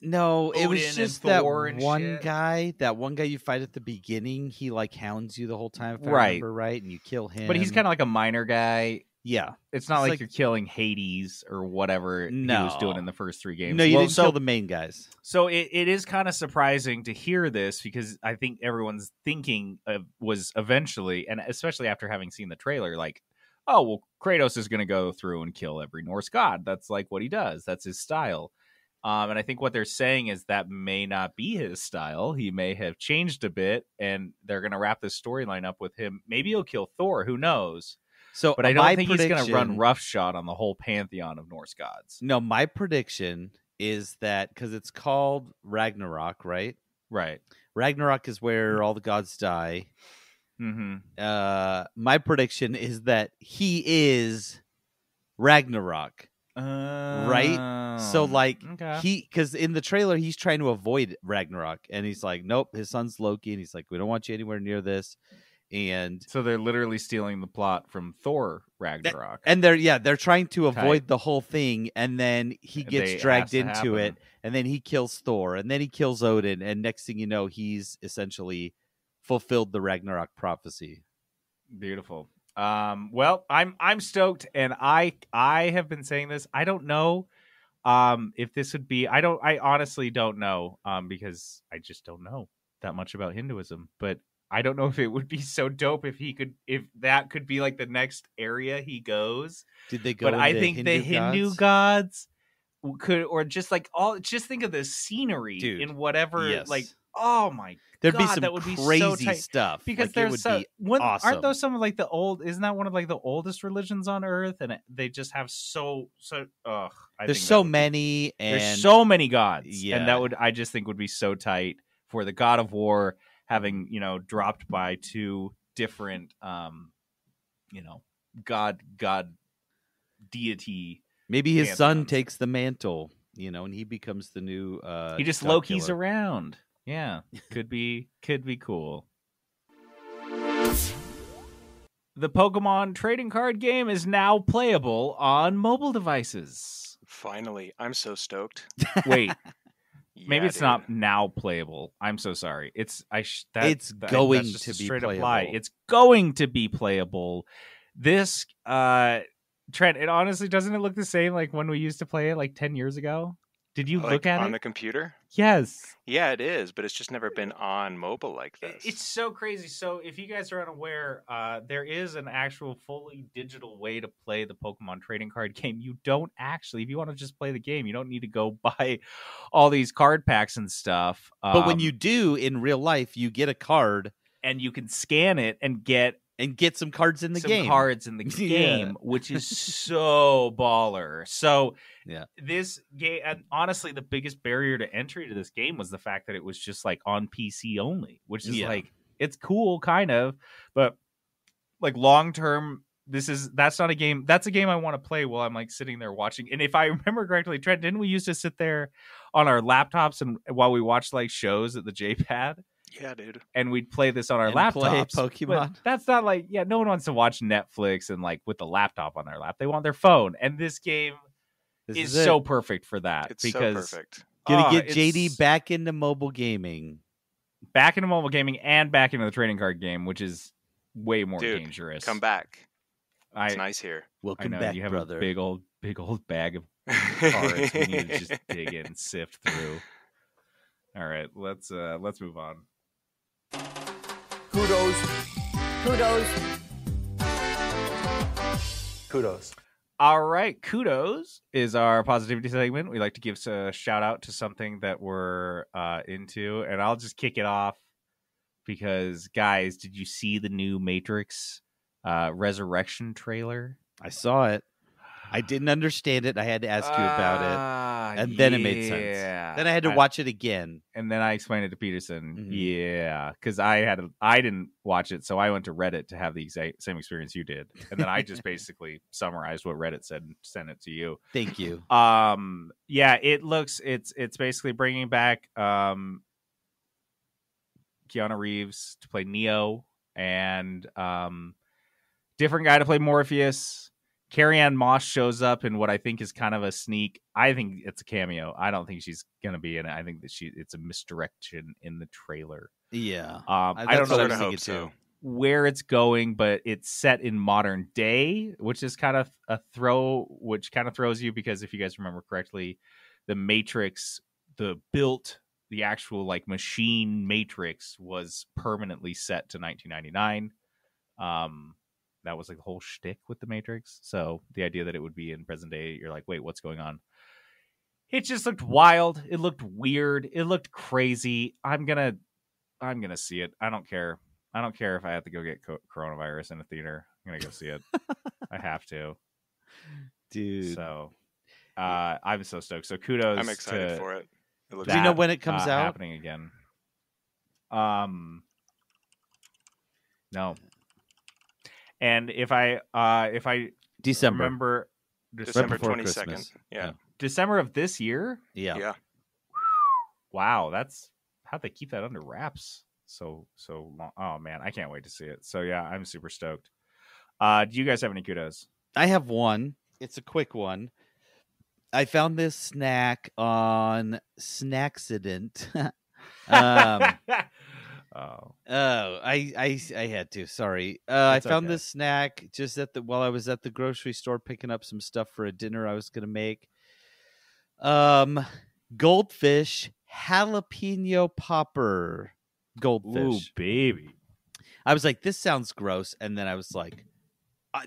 no, Odin it was just that one shit. guy. That one guy you fight at the beginning. He hounds you the whole time, if I remember right, and you kill him. But he's kind of like a minor guy. Yeah, it's not like you're killing Hades or whatever he was doing in the first 3 games. No, you didn't kill the main guys. So it is kind of surprising to hear this because I think everyone's thinking was eventually, and especially after having seen the trailer, oh, well, Kratos is going to go through and kill every Norse god. That's what he does. That's his style. And I think what they're saying is that may not be his style. He may have changed a bit, and they're going to wrap this storyline up with him. Maybe he'll kill Thor. Who knows? But I don't think he's going to run roughshod on the whole pantheon of Norse gods. No, my prediction is that because it's called Ragnarok, right? Right. Ragnarok is where all the gods die. Mm-hmm. My prediction is that he is Ragnarok. Right? So because in the trailer he's trying to avoid Ragnarok, and he's like, nope, his son's Loki, and he's like, we don't want you anywhere near this. And so they're literally stealing the plot from Thor Ragnarok. And they're trying to avoid the whole thing, and then he gets dragged into it, and then he kills Thor, and then he kills Odin, and next thing you know, he's essentially fulfilled the Ragnarok prophecy. Beautiful. Well, I'm stoked, and I have been saying this. I don't know if this would be. I honestly don't know because I just don't know that much about Hinduism. But I don't know if it would be so dope if that could be the next area he goes. Did they go? But I think the Hindu gods could, or just just think of the scenery in whatever. Yes. Oh my There'd God, be some that would be crazy so stuff because it would be awesome. Aren't those some of the old? Isn't that one of the oldest religions on Earth? And they just have there's so many, and there's so many gods, yeah. And I just think would be so tight for the God of War having, dropped by two different, God deity. Maybe his pantheons. son takes the mantle, and he becomes the new. He just God Loki's killer. around. Yeah, could be cool. The Pokemon trading card game is now playable on mobile devices. Finally, I'm so stoked. Wait, maybe Yeah, it's dude. not now playable. I'm so sorry. It's that's going just to a be straight up playable. lie. It's going to be playable. This Trent, it honestly doesn't it look the same like when we used to play it like 10 years ago? Did you look at on it? the computer? Yes. Yeah, it is, but it's just never been on mobile like this. It's so crazy. So if you guys are unaware, there is an actual fully digital way to play the Pokemon trading card game. You don't actually, if you want to just play the game, you don't need to go buy all these card packs and stuff. But when you do in real life, you get a card and you can scan it and get some cards in the game. Cards in the game, which is so baller. So yeah, this game, and honestly, the biggest barrier to entry to this game was the fact that it was just like on PC only, which is like, it's cool kind of, but like long term, that's not a game. That's a game I want to play while I'm like sitting there watching. And if I remember correctly, Trent, didn't we used to sit there on our laptops and while we watched like shows at the JPad? Yeah, dude. And we'd play this on our laptops. Play Pokemon. But that's not like, no one wants to watch Netflix and like with the laptop on their lap. They want their phone. And this game is so perfect for that. It's because so perfect. Gonna get JD back into mobile gaming. Back into mobile gaming and back into the trading card game, which is way more dangerous. Come back. It's nice here. Welcome I know, back, you have brother. A big old bag of cards we need to just dig in and sift through. All right, let's move on. Kudos. All right, Kudos is our positivity segment. We like to give a shout out to something that we're into, and I'll just kick it off because, guys, did you see the new Matrix Resurrection trailer? I saw it. I didn't understand it. I had to ask you about it, and then it made sense. Then I had to watch it again, and then I explained it to Peterson. Mm-hmm. Yeah, because I didn't watch it, so I went to Reddit to have the same experience you did, and then I just basically summarized what Reddit said and sent it to you. Thank you. Yeah, it's basically bringing back Keanu Reeves to play Neo and different guy to play Morpheus. Carrie-Anne Moss shows up in what I think is kind of a sneak. I think it's a cameo. I don't think she's gonna be in it. I think that it's a misdirection in the trailer. Yeah, I don't know what I hope too. Where it's going, but it's set in modern day, which is kind of which kind of throws you because if you guys remember correctly, the Matrix, the actual like machine Matrix was permanently set to 1999. That was like the whole shtick with the Matrix. So the idea that it would be in present day, you're like, wait, what's going on? It just looked wild. It looked weird. It looked crazy. I'm gonna see it. I don't care. I don't care if I have to go get coronavirus in a theater. I'm gonna go see it. I have to, dude. So I'm so stoked. So kudos. I'm excited for it. Do you know when it comes out? Happening again. No. And if I December. remember December before 22nd. Christmas. Yeah. December of this year? Yeah. Wow, that's how'd they keep that under wraps so long. Oh man, I can't wait to see it. So yeah, I'm super stoked. Do you guys have any kudos? I have one. It's a quick one. I found this snack on Snacksident. I had to. Sorry. I found this snack just while I was at the grocery store picking up some stuff for a dinner I was gonna make. Goldfish jalapeno popper goldfish. Ooh, baby. I was like, this sounds gross, and then I was like,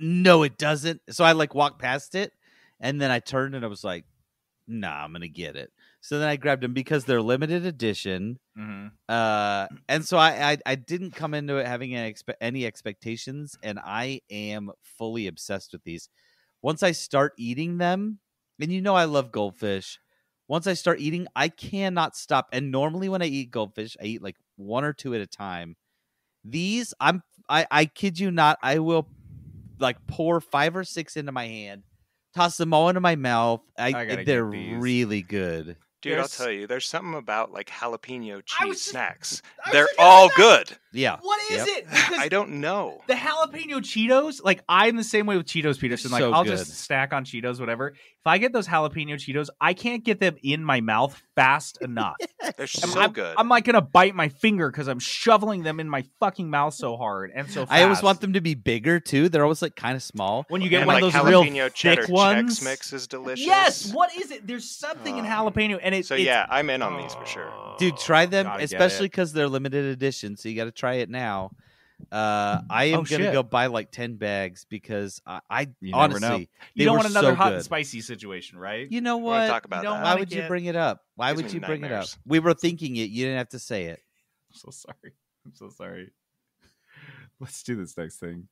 no, it doesn't. So I like walked past it, and then I turned and I was like, nah, I'm gonna get it. So then I grabbed them because they're limited edition. Mm-hmm. And so I didn't come into it having any expectations, and I am fully obsessed with these. Once I start eating them, and I love goldfish, once I start eating, I cannot stop. And normally when I eat goldfish, I eat like 1 or 2 at a time. These, I kid you not, I will like pour 5 or 6 into my hand, toss them all into my mouth. They're really good. Dude, I'll tell you, there's something about like jalapeno cheese snacks. I was They're just all gonna good. Yeah. What is it? Because I don't know. the jalapeno Cheetos, like I'm the same way with Cheetos, Peterson. Like So I'll good. just stack on Cheetos, whatever. If I get those jalapeno Cheetos, I can't get them in my mouth fast enough. They're so good. I'm like gonna bite my finger because I'm shoveling them in my fucking mouth so hard and so fast. I always want them to be bigger too. They're always like kind of small. When you get and one like of those real jalapeno cheddar thick ones, Chex Mix is delicious. yes. What is it? There's something in jalapeno, and So yeah, I'm in on these for sure. Dude, try them, Gotta get especially it. because they're limited edition. So you got to try it now. I am gonna go buy like 10 bags because I You never honestly know. they You don't were want another so hot good. and spicy situation, right? You know We wanna what? talk about You don't that. Why wanna would you get- bring it up? Why Gives would me you bring it up? nightmares. We were thinking it. You didn't have to say it. I'm so sorry. I'm so sorry. Let's do this next thing.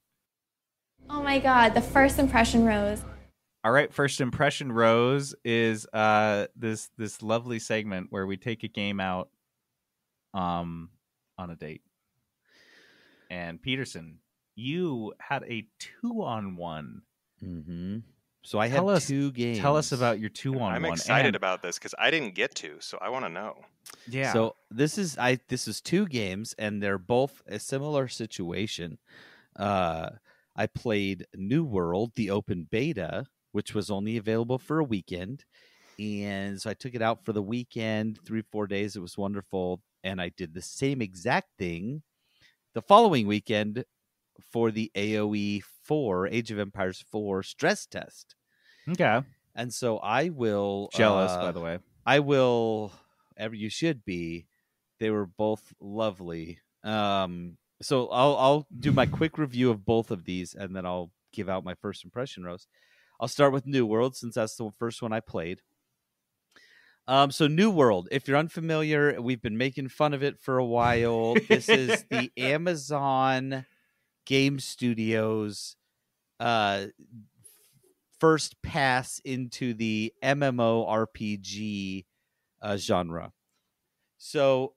Oh my god, the first impression rose. All right, first impression rose is this lovely segment where we take a game out on a date. And Peterson, you had a 2-on-1. Mm-hmm. So I Tell had us- 2 games. Tell us about your 2-on-1. I'm excited and- about this because I didn't get to, so I want to know. Yeah. So this is 2 games, and they're both a similar situation. I played New World, the open beta, which was only available for a weekend, and so I took it out for the weekend, 3-4 days. It was wonderful, and I did the same exact thing the following weekend for the AOE 4 Age of Empires 4 stress test. okay. And so I will Jealous, by the way. I will. You should be. They were both lovely. So I'll do my quick review of both of these, and then I'll give out my first impression, Rose. I'll start with New World since that's the first one I played. So New World, if you're unfamiliar, we've been making fun of it for a while. This is the Amazon Game Studios first pass into the MMORPG genre. So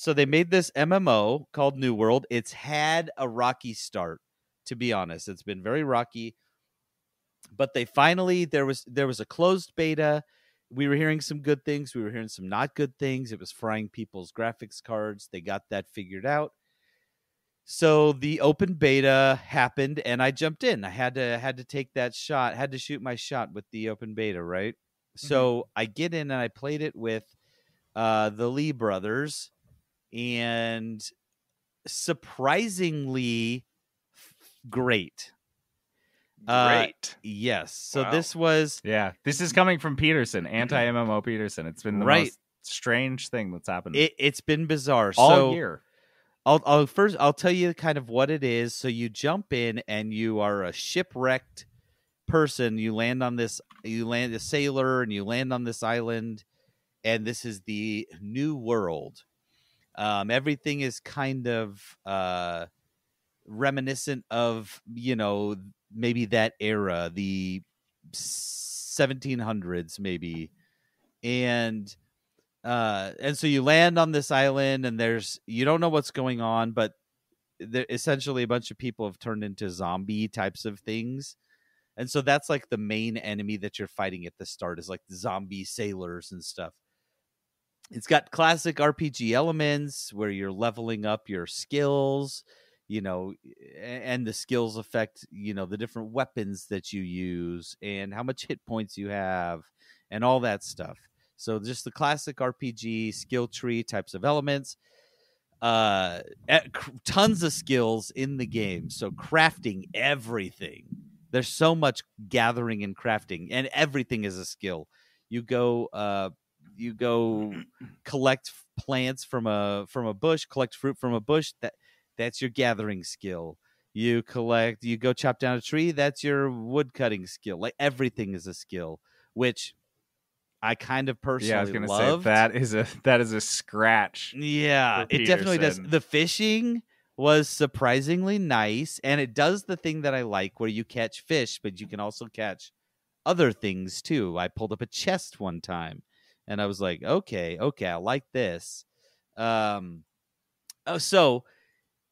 they made this MMO called New World. It's had a rocky start, to be honest. It's been very rocky. But they finally there was a closed beta. We were hearing some good things. We were hearing some not good things. It was frying people's graphics cards. They got that figured out. So the open beta happened, and I jumped in. I had to take that shot. Had to shoot my shot with the open beta, right? So I get in and I played it with the Lee brothers, and surprisingly great. Great. Yes. So Wow. this was Yeah. This is coming from Peterson, anti-MMO Peterson. It's been the Right. most strange thing that's happened it's been bizarre. all So year. I'll tell you kind of what it is. So you jump in and you are a shipwrecked person. You land a sailor, and you land on this island, and this is the New World. Everything is kind of reminiscent of, maybe that era, the 1700s maybe. And so you land on this island, and you don't know what's going on, but essentially a bunch of people have turned into zombie types of things. And so that's like the main enemy that you're fighting at the start, is like the zombie sailors and stuff. It's got classic RPG elements where you're leveling up your skills, and the skills affect, the different weapons that you use and how much hit points you have and all that stuff. So just the classic RPG skill tree types of elements. Tons of skills in the game. So crafting everything. There's so much gathering and crafting, and everything is a skill. You go collect plants from a bush, collect fruit from a bush. That's your gathering skill. You go chop down a tree. That's your wood cutting skill. Like everything is a skill, which I kind of personally Yeah, I was gonna loved. say that is a scratch. Yeah, for it definitely does. Peterson. The fishing was surprisingly nice, and it does the thing that I like where you catch fish, but you can also catch other things too. I pulled up a chest one time. And I was like, okay, I like this. So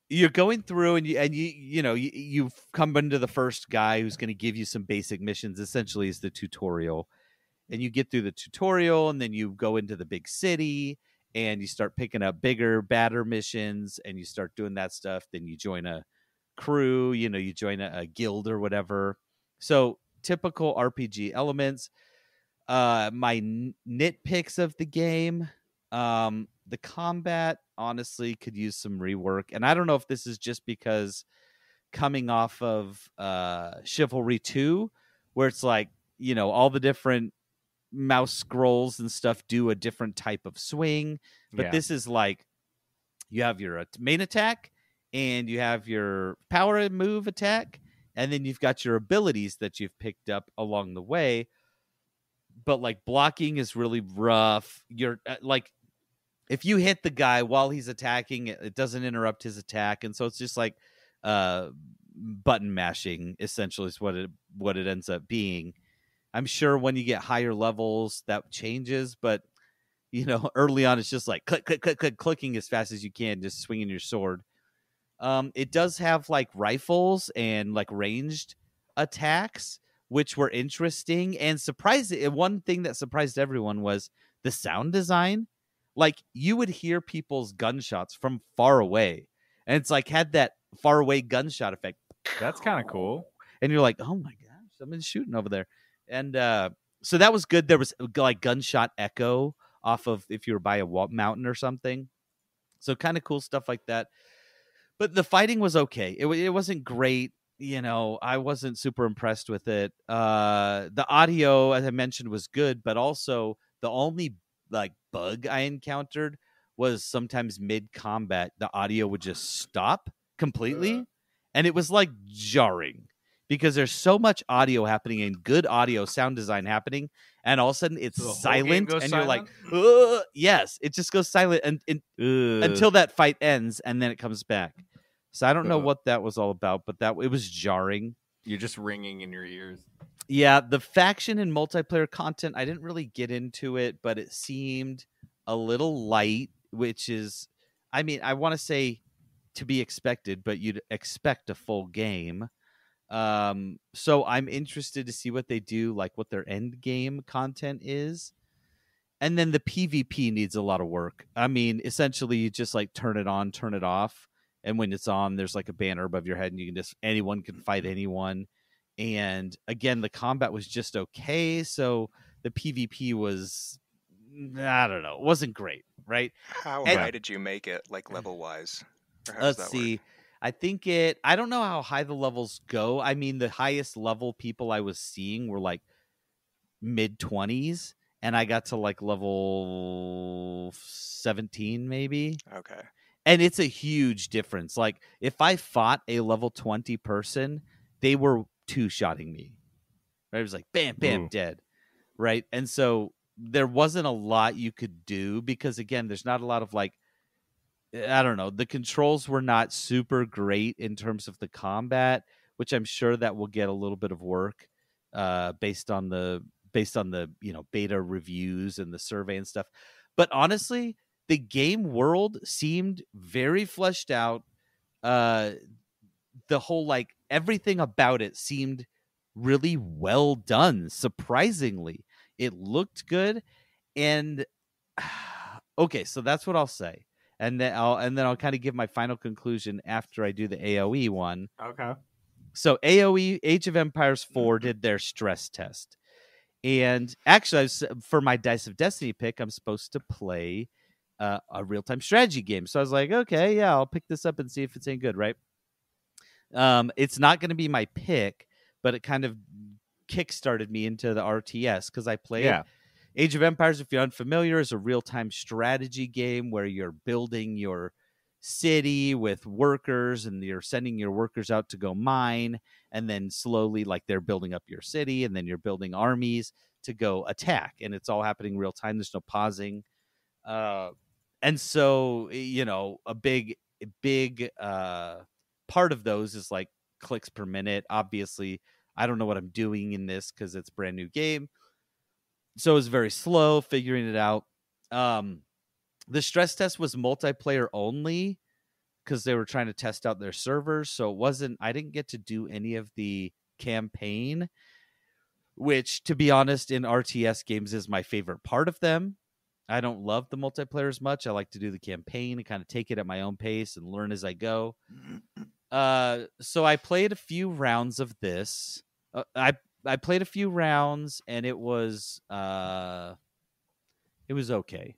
you're going through and you've come into the first guy who's going to give you some basic missions. Essentially, is the tutorial, and you get through the tutorial, and then you go into the big city, and you start picking up bigger, badder missions, and you start doing that stuff. Then you join a crew, you join a guild or whatever. So typical RPG elements. My nitpicks of the game. The combat honestly could use some rework, and I don't know if this is just because coming off of Chivalry 2, where it's like, all the different mouse scrolls and stuff do a different type of swing, but this is like you have your main attack and you have your power move attack, and then you've got your abilities that you've picked up along the way. But like blocking is really rough. You're like, if you hit the guy while he's attacking, it doesn't interrupt his attack, and so it's just like button mashing. Essentially, is what it ends up being. I'm sure when you get higher levels that changes, but early on it's just like click, click, click, click, clicking as fast as you can, just swinging your sword. It does have like rifles and like ranged attacks, which were interesting and surprising. One thing that surprised everyone was the sound design. Like, you would hear people's gunshots from far away, and it's like had that far away gunshot effect. That's kind of cool. And you're like, oh my gosh, someone's shooting over there. And so that was good. There was like gunshot echo off of if you were by a mountain or something. So kind of cool stuff like that. But the fighting was okay. It wasn't great. I wasn't super impressed with it. The audio, as I mentioned, was good, but also the only like bug I encountered was sometimes mid combat the audio would just stop completely, and it was like jarring because there's so much audio happening and good audio sound design happening, and all of a sudden it's silent, and silent? you're like, yes, it just goes silent until that fight ends, and then it comes back. So I don't know what that was all about, but it was jarring. You're just ringing in your ears. Yeah, the faction and multiplayer content, I didn't really get into it, but it seemed a little light, which is, I mean, I want to say to be expected, but you'd expect a full game. So I'm interested to see what they do, like what their end game content is. And then the PvP needs a lot of work. I mean, essentially you just like turn it on, turn it off. And when it's on, there's like a banner above your head, and anyone can fight anyone. And again, the combat was just okay. So the PvP was, I don't know, it wasn't great, right? How high did you make it, like level wise? Let's see. I think I don't know how high the levels go. I mean, the highest level people I was seeing were like mid 20s, and I got to like level 17 maybe. Okay. And it's a huge difference. Like, if I fought a level 20 person, they were two-shotting me. Right? It was like, bam, bam, dead. Right? And so there wasn't a lot you could do because, again, there's not a lot of, like, I don't know. The controls were not super great in terms of the combat, which I'm sure that will get a little bit of work based on the beta reviews and the survey and stuff. But honestly, the game world seemed very fleshed out. The whole, like, everything about it seemed really well done. Surprisingly, it looked good. And okay, so that's what I'll say. And then I'll kind of give my final conclusion after I do the AOE one. Okay. So AOE Age of Empires 4 did their stress test. And actually, for my Dice of Destiny pick, I'm supposed to play a real-time strategy game. So I was like, okay, yeah, I'll pick this up and see if it's any good, right? It's not going to be my pick, but it kind of kickstarted me into the RTS because I played Age of Empires, if you're unfamiliar, is a real-time strategy game where you're building your city with workers, and you're sending your workers out to go mine, and then slowly, like, they're building up your city, and then you're building armies to go attack, and it's all happening real time. There's no pausing. And so, a big part of those is like clicks per minute. Obviously, I don't know what I'm doing in this because it's a brand new game. So it was very slow figuring it out. The stress test was multiplayer only because they were trying to test out their servers. So I didn't get to do any of the campaign, which, to be honest, in RTS games is my favorite part of them. I don't love the multiplayer as much. I like to do the campaign and kind of take it at my own pace and learn as I go. So I played a few rounds of this. I played a few rounds, and it was okay.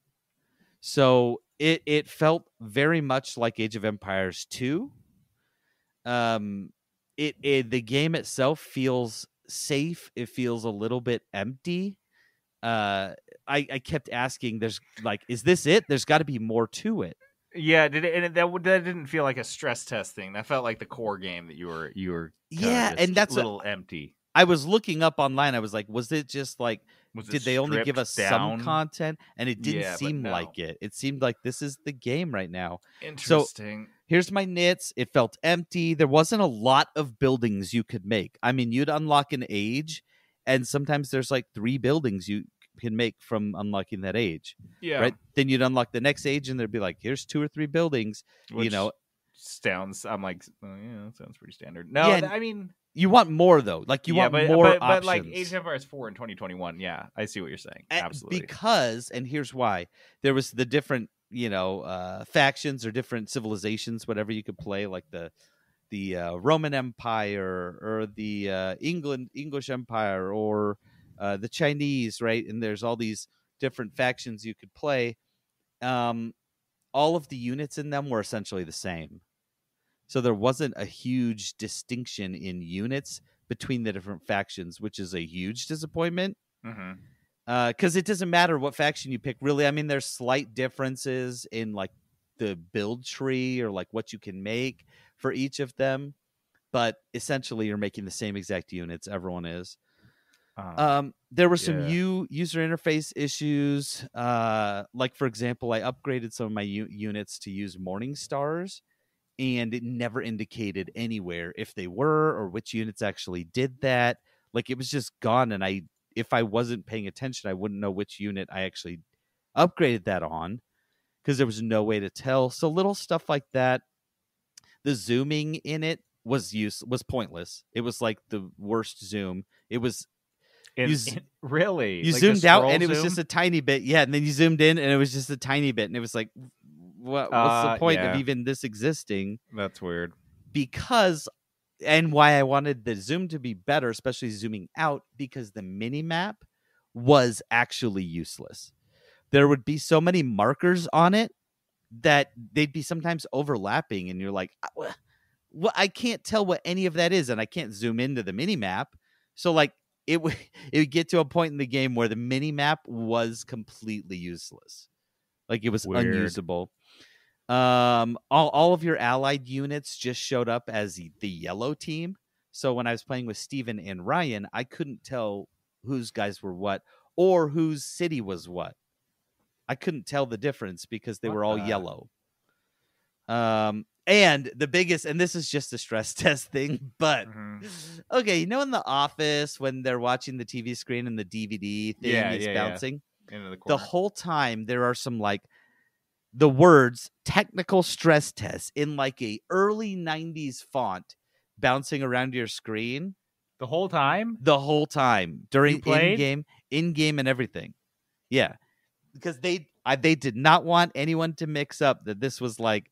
So it felt very much like Age of Empires 2. The game itself feels safe. It feels a little bit empty. I kept asking, is this it? There's got to be more to it. Yeah, that didn't feel like a stress test thing. That felt like the core game that you were and that's a little empty. I was looking up online. I was like, was it just like, did they only give us down? some content? And it didn't seem like it. It seemed like this is the game right now. Interesting. So here's my nits. It felt empty. There wasn't a lot of buildings you could make. I mean, you'd unlock an age, and sometimes there's like 3 buildings you can make from unlocking that age. Yeah. Right. Then you'd unlock the next age, and there'd be like, here's 2 or 3 buildings. Which sounds. I'm like, oh, yeah, that sounds pretty standard. No, yeah, I mean, you want more though. Like you want more options. But like Age of Empires 4 in 2021. Yeah, I see what you're saying. Absolutely. Because, and here's why, there was the different, factions or different civilizations, whatever you could play, like the Roman Empire or the English Empire or the Chinese, right? And there's all these different factions you could play. All of the units in them were essentially the same. So there wasn't a huge distinction in units between the different factions, which is a huge disappointment. Because it doesn't matter what faction you pick, really. I mean, there's slight differences in like the build tree or like what you can make for each of them, but essentially you're making the same exact units. Everyone is. There were some user interface issues. Like, for example, I upgraded some of my units to use morning stars, and it never indicated anywhere if they were or which units actually did that. Like, it was just gone, and if I wasn't paying attention, I wouldn't know which unit I actually upgraded that on because there was no way to tell. So little stuff like that. The zooming in it was pointless. It was like the worst zoom. It was really, you like zoomed out and it was just a tiny bit. Yeah, and then you zoomed in and it was just a tiny bit, and it was like, what's the point of even this existing? That's weird. Because, and why I wanted the zoom to be better, especially zooming out, because the mini map was actually useless. There would be so many markers on it that they'd be sometimes overlapping, and you're like, well, I can't tell what any of that is, and I can't zoom into the mini map. So like it would get to a point in the game where the mini map was completely useless. Like it was unusable. All of your allied units just showed up as the yellow team. So when I was playing with Steven and Ryan, I couldn't tell whose guys were what or whose city was what. I couldn't tell the difference because they were all yellow. And the biggest, and this is just a stress test thing, but okay, in The Office when they're watching the TV screen and the DVD thing is bouncing into the corner. The whole time there are some like the words technical stress test in like a early 90s font bouncing around your screen the whole time during in-game and everything. Yeah. Because they did not want anyone to mix up that this was like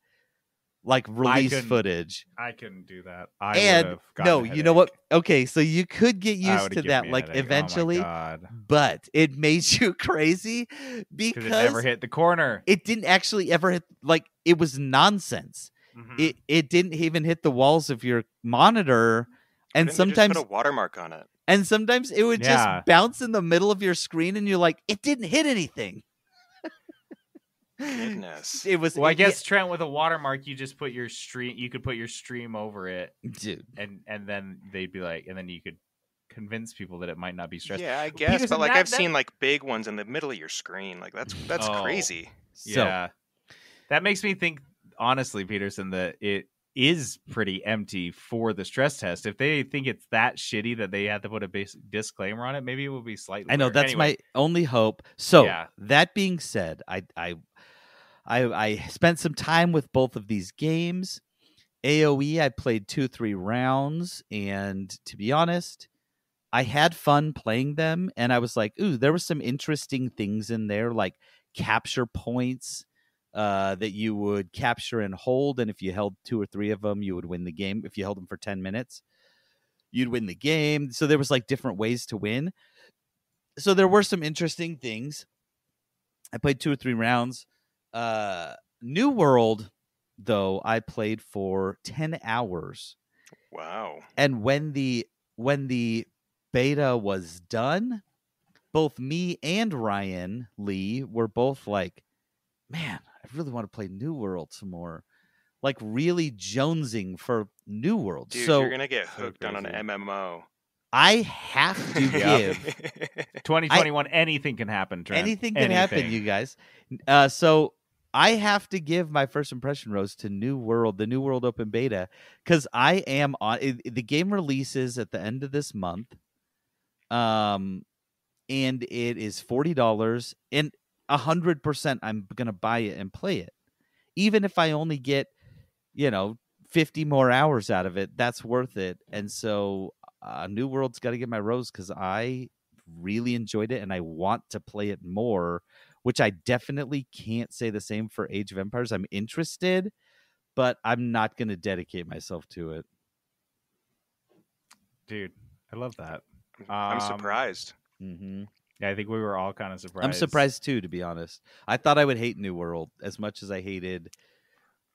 release footage. I couldn't do that. You know what? Okay, so you could get used to that, like eventually, but it made you crazy because it never hit the corner. It didn't actually ever hit. Like it was nonsense. It didn't even hit the walls of your monitor, and sometimes just put a watermark on it. And sometimes it would just bounce in the middle of your screen, and you're like, it didn't hit anything. Goodness. It was. Well, I guess Trent, with a watermark, you just put your stream. You could put your stream over it, dude, and then they'd be like, and then you could convince people that it might not be stressed. Yeah, I guess, but like I've seen like big ones in the middle of your screen. Like that's crazy. Yeah, that makes me think honestly, Peterson, that is pretty empty for the stress test. If they think it's that shitty that they had to put a basic disclaimer on it, maybe it will be slightly. I know better. that's Anyway, my only hope. So Yeah. that being said, I spent some time with both of these games. AOE, I played 2-3 rounds, and to be honest, I had fun playing them, and I was like, ooh, there were some interesting things in there, like capture points that you would capture and hold, and if you held 2 or 3 of them, you would win the game. If you held them for 10 minutes, you'd win the game. So there was like different ways to win. So there were some interesting things. I played 2 or 3 rounds. New World, though, I played for 10 hours. Wow. And when the beta was done, both me and Ryan Lee were both like, man, I really want to play New World some more. Like really jonesing for New World. Dude, So you're going to get hooked on an MMO. I have to give 2021, anything can happen, Trent. anything can happen, you guys. So I have to give my first impression rose to New World, the New World open beta, because I am on the game releases at the end of this month. And it is $40, and 100% I'm gonna buy it and play it. Even if I only get, 50 more hours out of it, that's worth it. And so New World's got to get my rose because I really enjoyed it and I want to play it more, which I definitely can't say the same for Age of Empires. I'm interested, but I'm not going to dedicate myself to it. Dude, I love that. I'm surprised. Mm-hmm. Yeah, I think we were all kind of surprised. I'm surprised too, to be honest. I thought I would hate New World as much as I hated,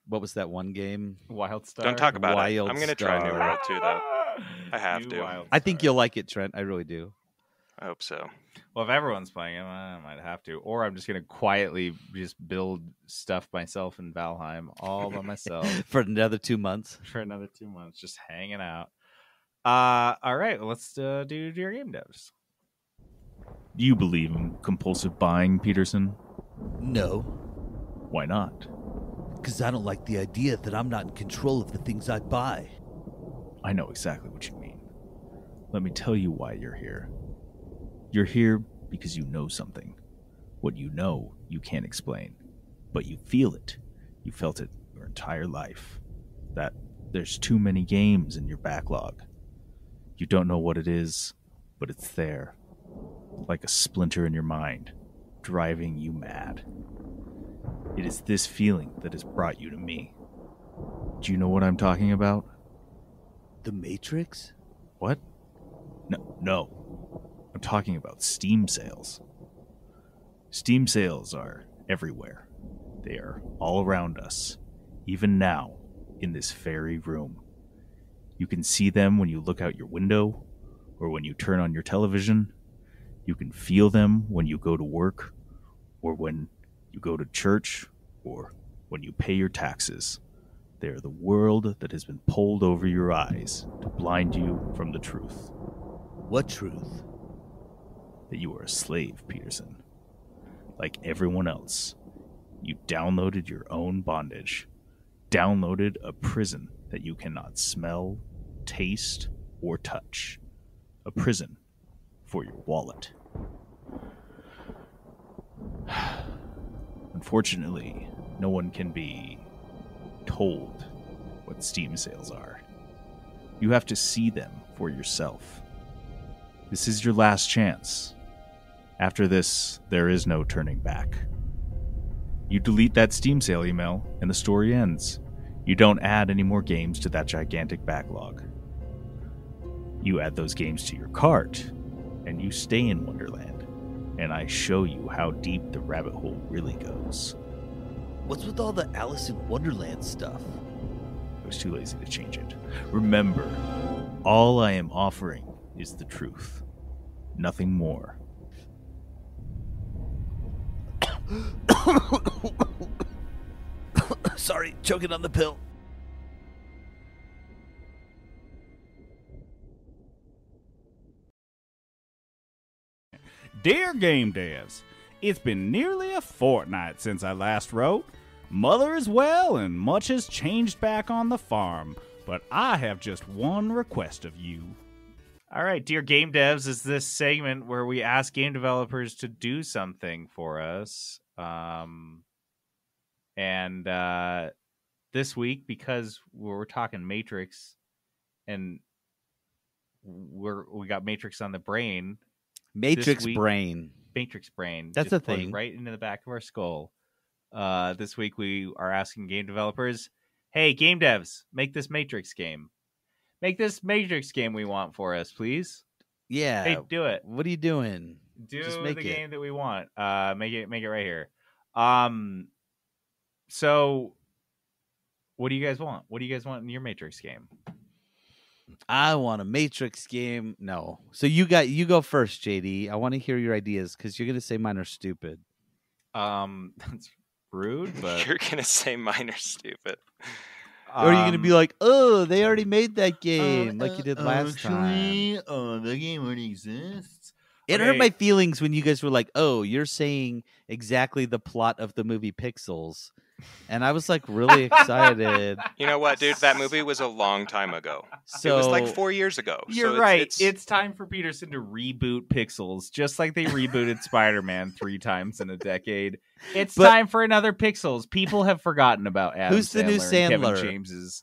what was that one game? WildStar. Don't talk about it. Wild I'm going to try New Star. World too, though. I have New to. WildStar. I think you'll like it, Trent. I really do. I hope so. Well, if everyone's playing it, I might have to. Or I'm just going to quietly just build stuff myself in Valheim all by myself. For another 2 months. For another 2 months, just hanging out. All right, let's do your game devs. Do you believe in compulsive buying, Peterson? No, Why not? because I don't like the idea that I'm not in control of the things I buy. I know exactly what you mean. Let me tell you why you're here. You're here because you know something. What you know, you can't explain. But you feel it. You felt it your entire life. That there's too many games in your backlog. You don't know what it is, but it's there. Like a splinter in your mind, driving you mad. It is this feeling that has brought you to me. Do you know what I'm talking about? The Matrix? What? No. I'm talking about Steam sales. Steam sales are everywhere. They are all around us, even now, in this very room. You can see them when you look out your window, or when you turn on your television. You can feel them when you go to work, or when you go to church, or when you pay your taxes. They are the world that has been pulled over your eyes to blind you from the truth. What truth? That you are a slave, Peterson. Like everyone else, you downloaded your own bondage. Downloaded a prison that you cannot smell, taste, or touch. A prison for your wallet. Unfortunately, no one can be told what Steam sales are. You have to see them for yourself. This is your last chance. After this, there is no turning back. You delete that Steam sale email, and the story ends. You don't add any more games to that gigantic backlog. You add those games to your cart, and you stay in Wonderland, and I show you how deep the rabbit hole really goes. What's with all the Alice in Wonderland stuff? I was too lazy to change it. Remember, all I am offering is the truth. Nothing more. Sorry, choking on the pill. Dear game devs, it's been nearly a fortnight since I last wrote. Mother is well, and much has changed back on the farm. But I have just one request of you. All right, Dear Game Devs is this segment where we ask game developers to do something for us. And this week, because we're talking Matrix, and we got Matrix on the brain. Matrix week, brain. Matrix brain. That's just a thing. right into the back of our skull. This week we are asking game developers, hey, game devs, make this Matrix game. Make this Matrix game we want for us, please. Yeah. Hey, do it. What are you doing? Just make the it. game that we want. Make it right here. So what do you guys want? What do you guys want in your Matrix game? I want a Matrix game. No. So you go first, JD. I want to hear your ideas because you're gonna say mine are stupid. That's rude, but You're gonna say mine are stupid. Or are you gonna be like, oh, they already made that game like you did last time? Oh, the game already exists. It hurt my feelings when you guys were like, oh, you're saying exactly the plot of the movie Pixels. And I was like really excited. You know what, dude? That movie was a long time ago. So It was like 4 years ago. You're so right. It's time for Peterson to reboot Pixels, just like they rebooted Spider-Man 3 times in a decade. It's time for another Pixels. People have forgotten about Adam Who's the new Sandler and Kevin Sandler? James's.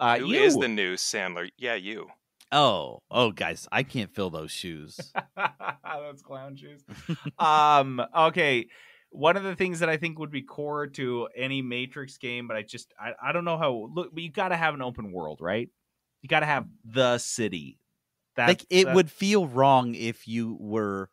Who You. is the new Sandler? Yeah, you. Oh, guys, I can't fill those shoes. That's clown shoes. Okay. One of the things that I think would be core to any Matrix game, but I don't know how. Look, but you got to have an open world, right? You got to have the city. It would feel wrong if you were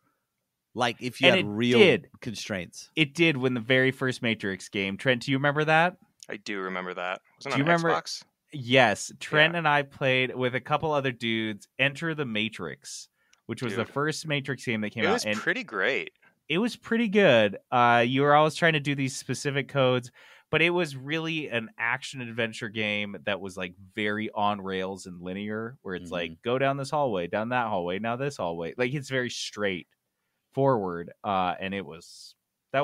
if you had real constraints. It did when the very first Matrix game. Trent, do you remember that? I do remember that. Was it Do on you remember? Xbox? Yes, Trent and I played with a couple other dudes. Enter the Matrix, which was the first Matrix game that came out. It was pretty great. It was pretty good. You were always trying to do these specific codes, but it was really an action adventure game that was like very on rails and linear, where it's like go down this hallway, down that hallway, now this hallway. Like it's very straight forward, and that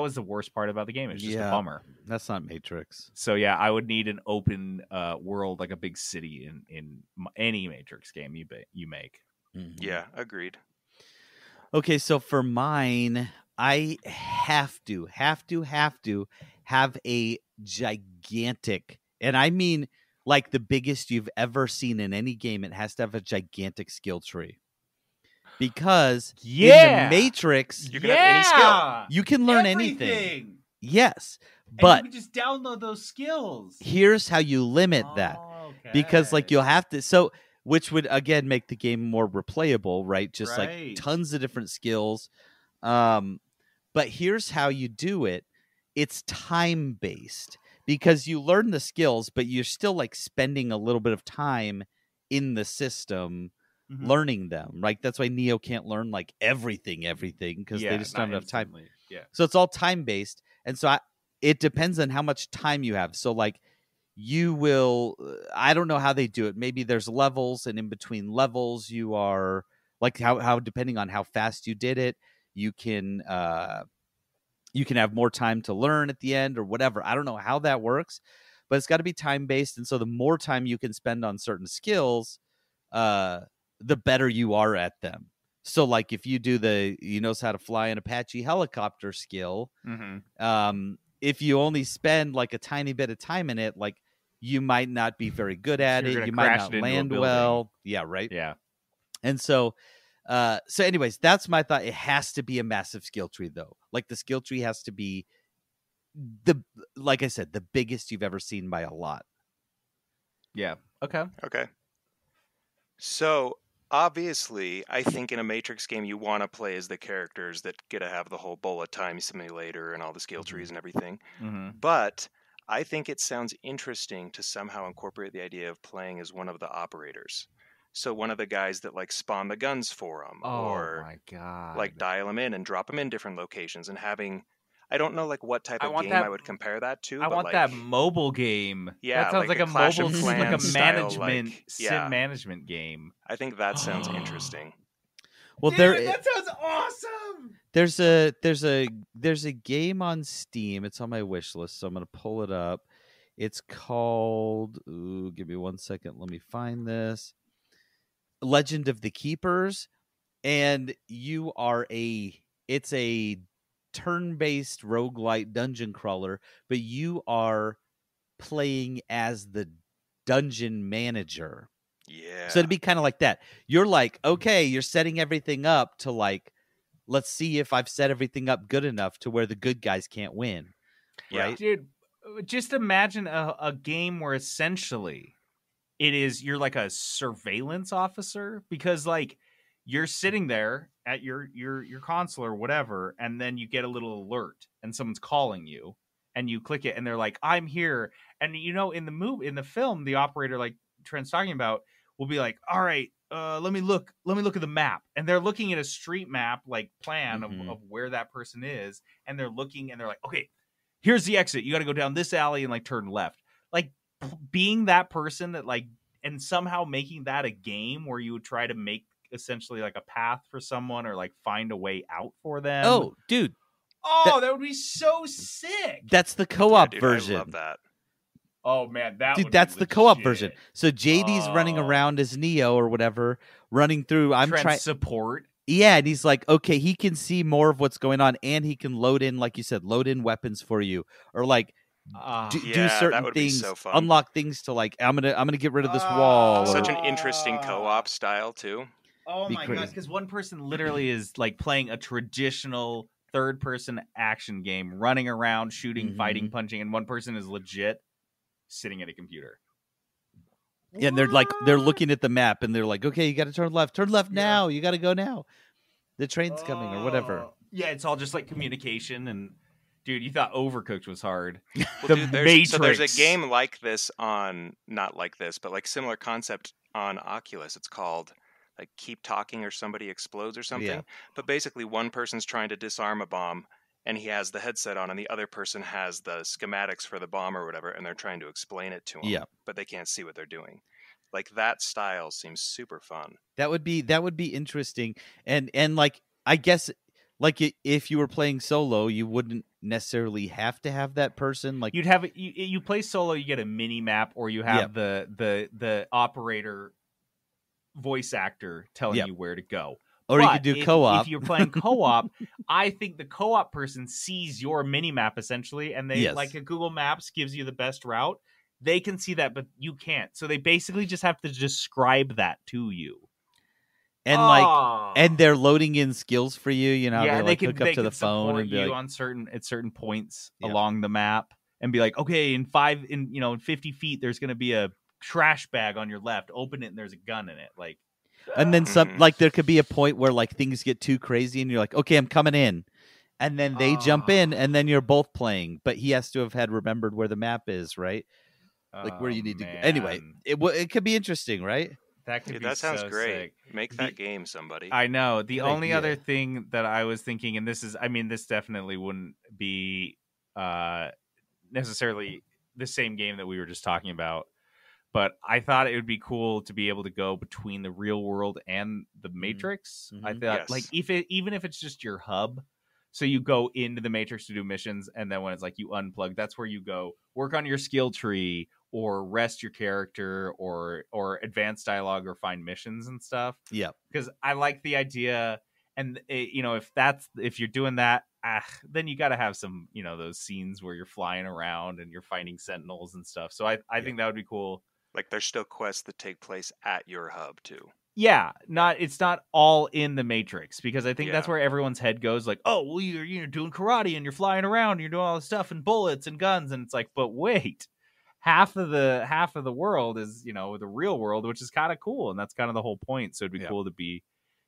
was the worst part about the game. It's just a bummer. That's not Matrix. So yeah, I would need an open world, like a big city in any Matrix game you make. Mm-hmm. Yeah, agreed. Okay, so for mine, I have to have a gigantic, and I mean like the biggest you've ever seen in any game. It has to have a gigantic skill tree. Because in the Matrix, you can have any skill. You can learn anything. Yes. But you can just download those skills. Here's how you limit that. Okay. Because you'll have to which would again make the game more replayable, right? Just like tons of different skills. But here's how you do it. It's time-based because you learn the skills, but you're still like spending a little bit of time in the system learning them. Right? That's why Neo can't learn like everything because they just don't have enough time. Yeah. So it's all time-based. And so it depends on how much time you have. So like you will, I don't know how they do it. Maybe there's levels, and in between levels you are like how depending on how fast you did it, you can have more time to learn at the end or whatever. I don't know how that works, but it's got to be time-based. And so the more time you can spend on certain skills, the better you are at them. So like if you do you know how to fly an Apache helicopter skill, if you only spend like a tiny bit of time in it, like you might not be very good at it. You might not land well. Yeah. Right. Yeah. And so anyways, that's my thought. It has to be a massive skill tree though. Like the skill tree has to be like I said, the biggest you've ever seen by a lot. Yeah. Okay. So obviously, I think in a Matrix game, you want to play as the characters that get to have the whole bullet time simulator and all the skill trees and everything. But I think it sounds interesting to somehow incorporate the idea of playing as one of the operators. So one of the guys that like spawn the guns for them, or my God, like dial them in and drop them in different locations, and having. I don't know like what type of game I would compare that to. I want that mobile game. Yeah, that sounds like a Clash mobile, of Clans like a management style, sim management game. I think that sounds interesting. Well, Dude, that sounds awesome. There's a game on Steam. It's on my wish list, so I'm gonna pull it up. It's called. Ooh, give me 1 second. Let me find this. Legend of the Keepers, and it's a turn-based roguelite dungeon crawler, but you are playing as the dungeon manager. Yeah. So it'd be kind of like that. You're like, okay, you're setting everything up to like, let's see if I've set everything up good enough to where the good guys can't win. Yeah. Right? Dude, just imagine a game where essentially you're like a surveillance officer, because like you're sitting there at your console or whatever, and then you get a little alert and someone's calling you, and you click it and they're like, I'm here. And in the film, the operator, like Trent's talking about, will be like, all right, let me look at the map. And they're looking at a street map, like plan of where that person is. And they're looking and they're like, okay, here's the exit. You got to go down this alley and like turn left. Like being that person that like, and somehow making that a game where you would try to make essentially like a path for someone or like find a way out for them. Oh, dude. That would be so sick. That's the co-op Dude, version. I love that. Oh man, That's the co-op version. So JD's running around as Neo or whatever, running through. I'm trying support. Yeah, and he's like, okay, he can see more of what's going on, and he can load in, like you said, load in weapons for you, or like do certain things, so fun. unlock things to like. I'm gonna get rid of this wall. Such or, an interesting co-op style too. Oh my god, because one person literally is like playing a traditional third-person action game, running around, shooting, fighting, punching, and one person is legit sitting at a computer. Yeah, and they're looking at the map, and they're like, okay, you got to turn left now. You got to go now. The train's coming, or whatever. Yeah, it's all just like communication. And dude, you thought Overcooked was hard. Well, dude, there's a game like this on, not like this, but like similar concept on Oculus. It's called like Keep Talking or Somebody Explodes or something. Yeah. But basically one person's trying to disarm a bomb and he has the headset on and the other person has the schematics for the bomb or whatever, and they're trying to explain it to them. Yeah. But they can't see what they're doing. Like that style seems super fun. That would be interesting. And like, I guess like if you were playing solo, you wouldn't necessarily have to have that person. Like you'd have you play solo, you get a mini map, or you have the operator voice actor telling you where to go. Or you could do co-op. If you're playing co-op, I think the co-op person sees your mini map essentially, and they like a Google Maps gives you the best route. They can see that, but you can't. So they basically just have to describe that to you. And and they're loading in skills for you. You know, they like hook up to the phone and be you like, on certain points along the map, and be like, okay, in 50 feet, there's going to be a trash bag on your left. Open it, and there's a gun in it. Like, and then some. Like there could be a point where like things get too crazy, and you're like, okay, I'm coming in, and then they jump in, and then you're both playing. But he has to have had remembered where the map is, right? Like where you need to go. Anyway, it could be interesting, right? That could be that sounds so great. Sick. Make that game, somebody. I know. The only other thing that I was thinking, and this definitely wouldn't be necessarily the same game that we were just talking about, but I thought it would be cool to be able to go between the real world and the Matrix. I thought, like, even if it's just your hub, so you go into the Matrix to do missions, and then when it's like you unplug, that's where you go work on your skill tree, or rest your character, or advance dialogue, or find missions and stuff. Yeah, because I like the idea, and if you're doing that, then you got to have some those scenes where you're flying around and you're fighting sentinels and stuff. So I think that would be cool. Like there's still quests that take place at your hub too. Yeah, it's not all in the Matrix, because I think that's where everyone's head goes. Like, oh, well, you're doing karate and you're flying around and you're doing all this stuff and bullets and guns, and it's like, but wait. Half of the world is the real world, which is kind of cool, and that's kind of the whole point. So it'd be cool to be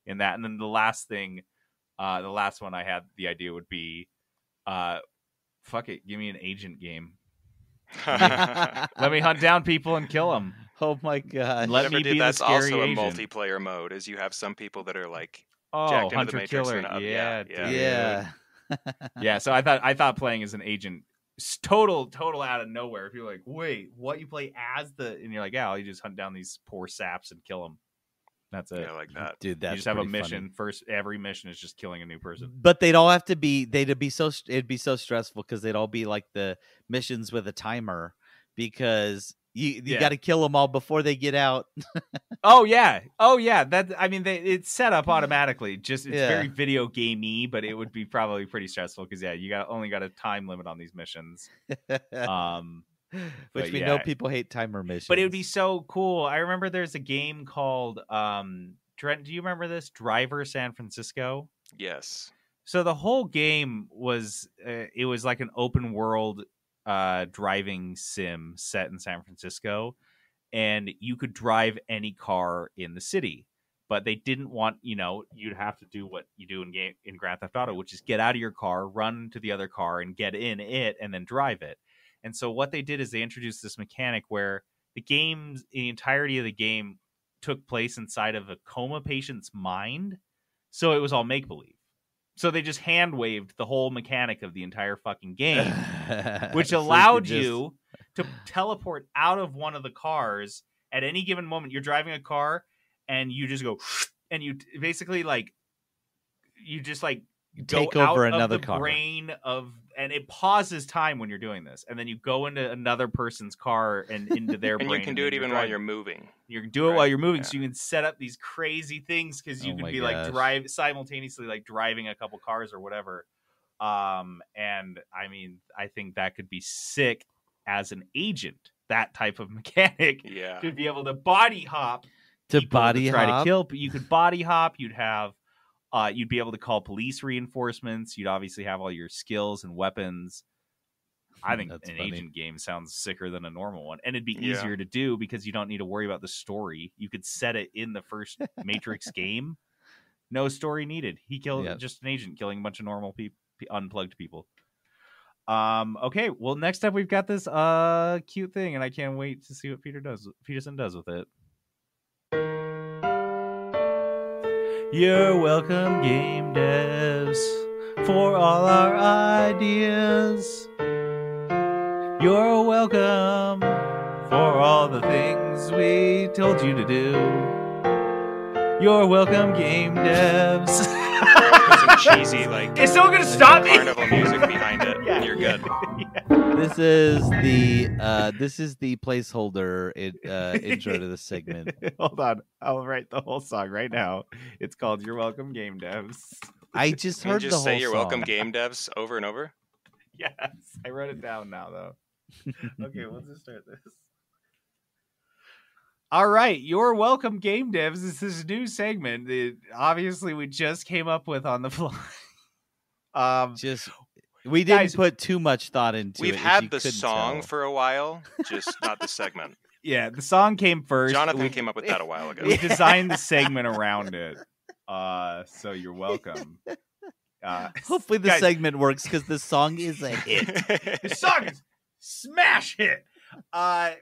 in that. And then the last one I had the idea would be, fuck it, give me an agent game. Let me hunt down people and kill them. Oh my god! Let me be that's the scary also agent. A multiplayer mode. Is you have some people that are like jacked into the Matrix killer. Yeah. Yeah. So I thought playing as an agent. Total out of nowhere. If you're like, wait, what? You play as and you're like, yeah, you just hunt down these poor saps and kill them. That's it. Yeah, I like that. Dude, that's you just have a pretty mission. funny. Every mission is just killing a new person. But they'd all have to be. It'd be so stressful because they'd all be like the missions with a timer because you got to kill them all before they get out. Oh yeah. That it's set up automatically. Just it's very video gamey, but it would be probably pretty stressful because you only got a time limit on these missions. Which we know people hate timer missions. But it would be so cool. I remember there's a game called Trent, do you remember this? Driver San Francisco? Yes. So the whole game was it was like an open world driving sim set in San Francisco, and you could drive any car in the city. But they didn't want, you'd have to do what you do in Grand Theft Auto, which is get out of your car, run to the other car, and get in it, and then drive it. And so what they did is they introduced this mechanic where the entirety of the game took place inside of a coma patient's mind. So it was all make-believe. So they just hand-waved the whole mechanic of the entire fucking game, which allowed you to teleport out of one of the cars at any given moment. You're driving a car, and you just go, and you basically take go over out another of the car. brain of, and it pauses time when you're doing this, and then you go into another person's car and into their And brain. you can do it even while you're moving. You can do it while you're moving, so you can set up these crazy things because you Oh can my be gosh. simultaneously driving a couple cars or whatever. And I think that could be sick as an agent. That type of mechanic, to be able to body hop. To body try hop? to kill, but you could body hop. You'd have, you'd be able to call police reinforcements. You'd obviously have all your skills and weapons. I think That's an funny. agent game sounds sicker than a normal one, and it'd be easier to do because you don't need to worry about the story. You could set it in the first Matrix game. No story needed. He killed just an agent killing a bunch of normal unplugged people. Okay, well, next up we've got this cute thing, and I can't wait to see what Peterson does with it. You're welcome, game devs, for all our ideas. You're welcome for all the things we told you to do. You're welcome, game devs. Some cheesy, Is someone gonna stop me? carnival music behind it, and you're good. This is the placeholder intro to this segment. Hold on, I'll write the whole song right now. It's called "You're Welcome, Game Devs." I just Can you heard just the whole say "You're song. welcome, game devs" over and over? Yes, I wrote it down now though. Okay, let's just start this. All right, You're Welcome, Game Devs. This is a new segment that obviously we just came up with on the fly. We didn't guys, put too much thought into it. We've if had you the couldn't song tell. for a while, just not the segment. Yeah, the song came first. Jonathan came up with that a while ago. We designed the segment around it. So you're welcome. Hopefully the guys, segment works because the song is a hit. The song is smash hit.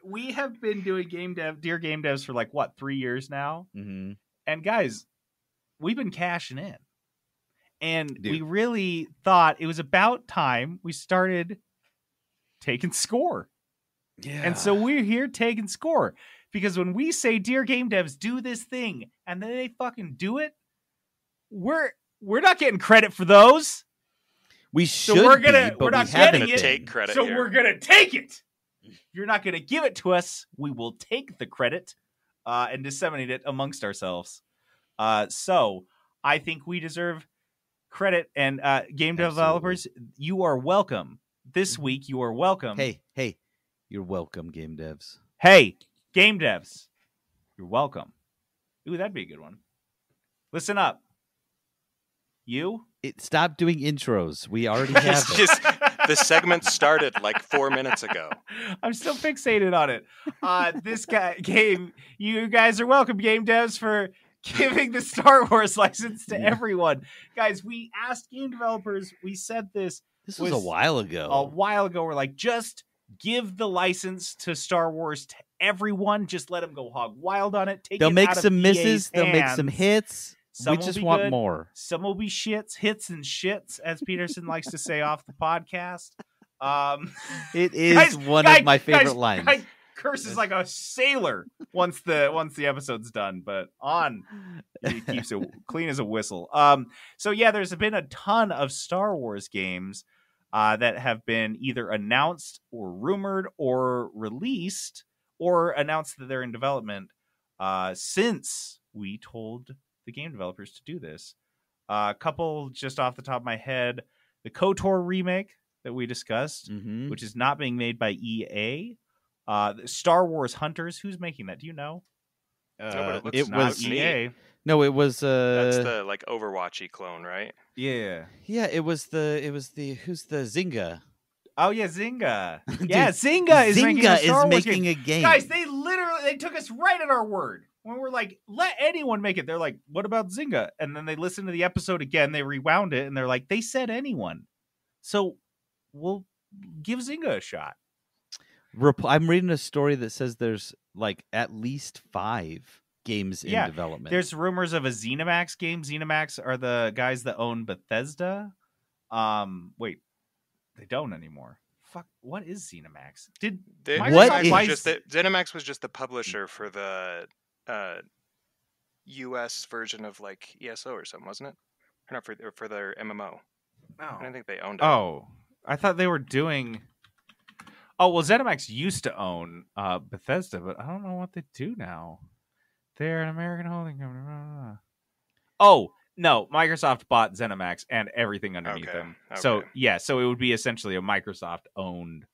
We have been doing Dear Game Devs for 3 years now. Mm-hmm. And guys, we've been cashing in. And Dude. we really thought it was about time we started taking score. Yeah. And so we're here taking score. Because when we say, Dear Game Devs, do this thing, and then they fucking do it, we're not getting credit for those. We should we're but not we getting haven't it. Take credit So here. we're gonna take it. If you're not gonna give it to us, we will take the credit and disseminate it amongst ourselves. So I think we deserve credit. And game developers, you are welcome. This week, you are welcome. Hey, you're welcome, game devs. Hey, game devs, you're welcome. Ooh, that'd be a good one. Listen up. Stop doing intros. We already have It's it. just the segment started 4 minutes ago. I'm still fixated on it. You guys are welcome, game devs, for giving the Star Wars license to everyone. Guys, we asked game developers, we said this. This was a while ago. We're like, just give the license to Star Wars to everyone. Just let them go hog wild on it. They'll make out of some misses. EA's They'll make hands. some hits. Some we will just be want good. more. Some will be hits and shits, as Peterson likes to say off the podcast. It is one of my favorite lines. curses like a sailor once the episode's done, but on he keeps it clean as a whistle. So yeah, there's been a ton of Star Wars games that have been either announced or rumored or released or announced that they're in development since we told the game developers to do this. A couple just off the top of my head, the KOTOR remake that we discussed, which is not being made by EA. Star Wars Hunters, who's making that? Do you know? No, but It was EA. neat. No, it was That's the like Overwatchy clone, right? Yeah. yeah, it was the who's the Zynga. Oh yeah, Zynga. Dude, Yeah, Zynga is making a Star Wars making game. a game. Guys, they took us right at our word. When we're like, let anyone make it, they're like, what about Zynga? And then they listened to the episode again, they rewound it, and they're like, they said anyone. So we'll give Zynga a shot. I'm reading a story that says there's like at least 5 games in development. There's rumors of a ZeniMax game. ZeniMax are the guys that own Bethesda. Wait, they don't anymore. Fuck, what is ZeniMax? ZeniMax was just the publisher for the US version of like ESO or something, wasn't it? Or not for their MMO. I don't think they owned it. Oh, I thought they were doing. Oh well, ZeniMax used to own Bethesda, but I don't know what they do now. They're an American holding company. Oh no, Microsoft bought ZeniMax and everything underneath them. Okay. So yeah, so it would be essentially a Microsoft-owned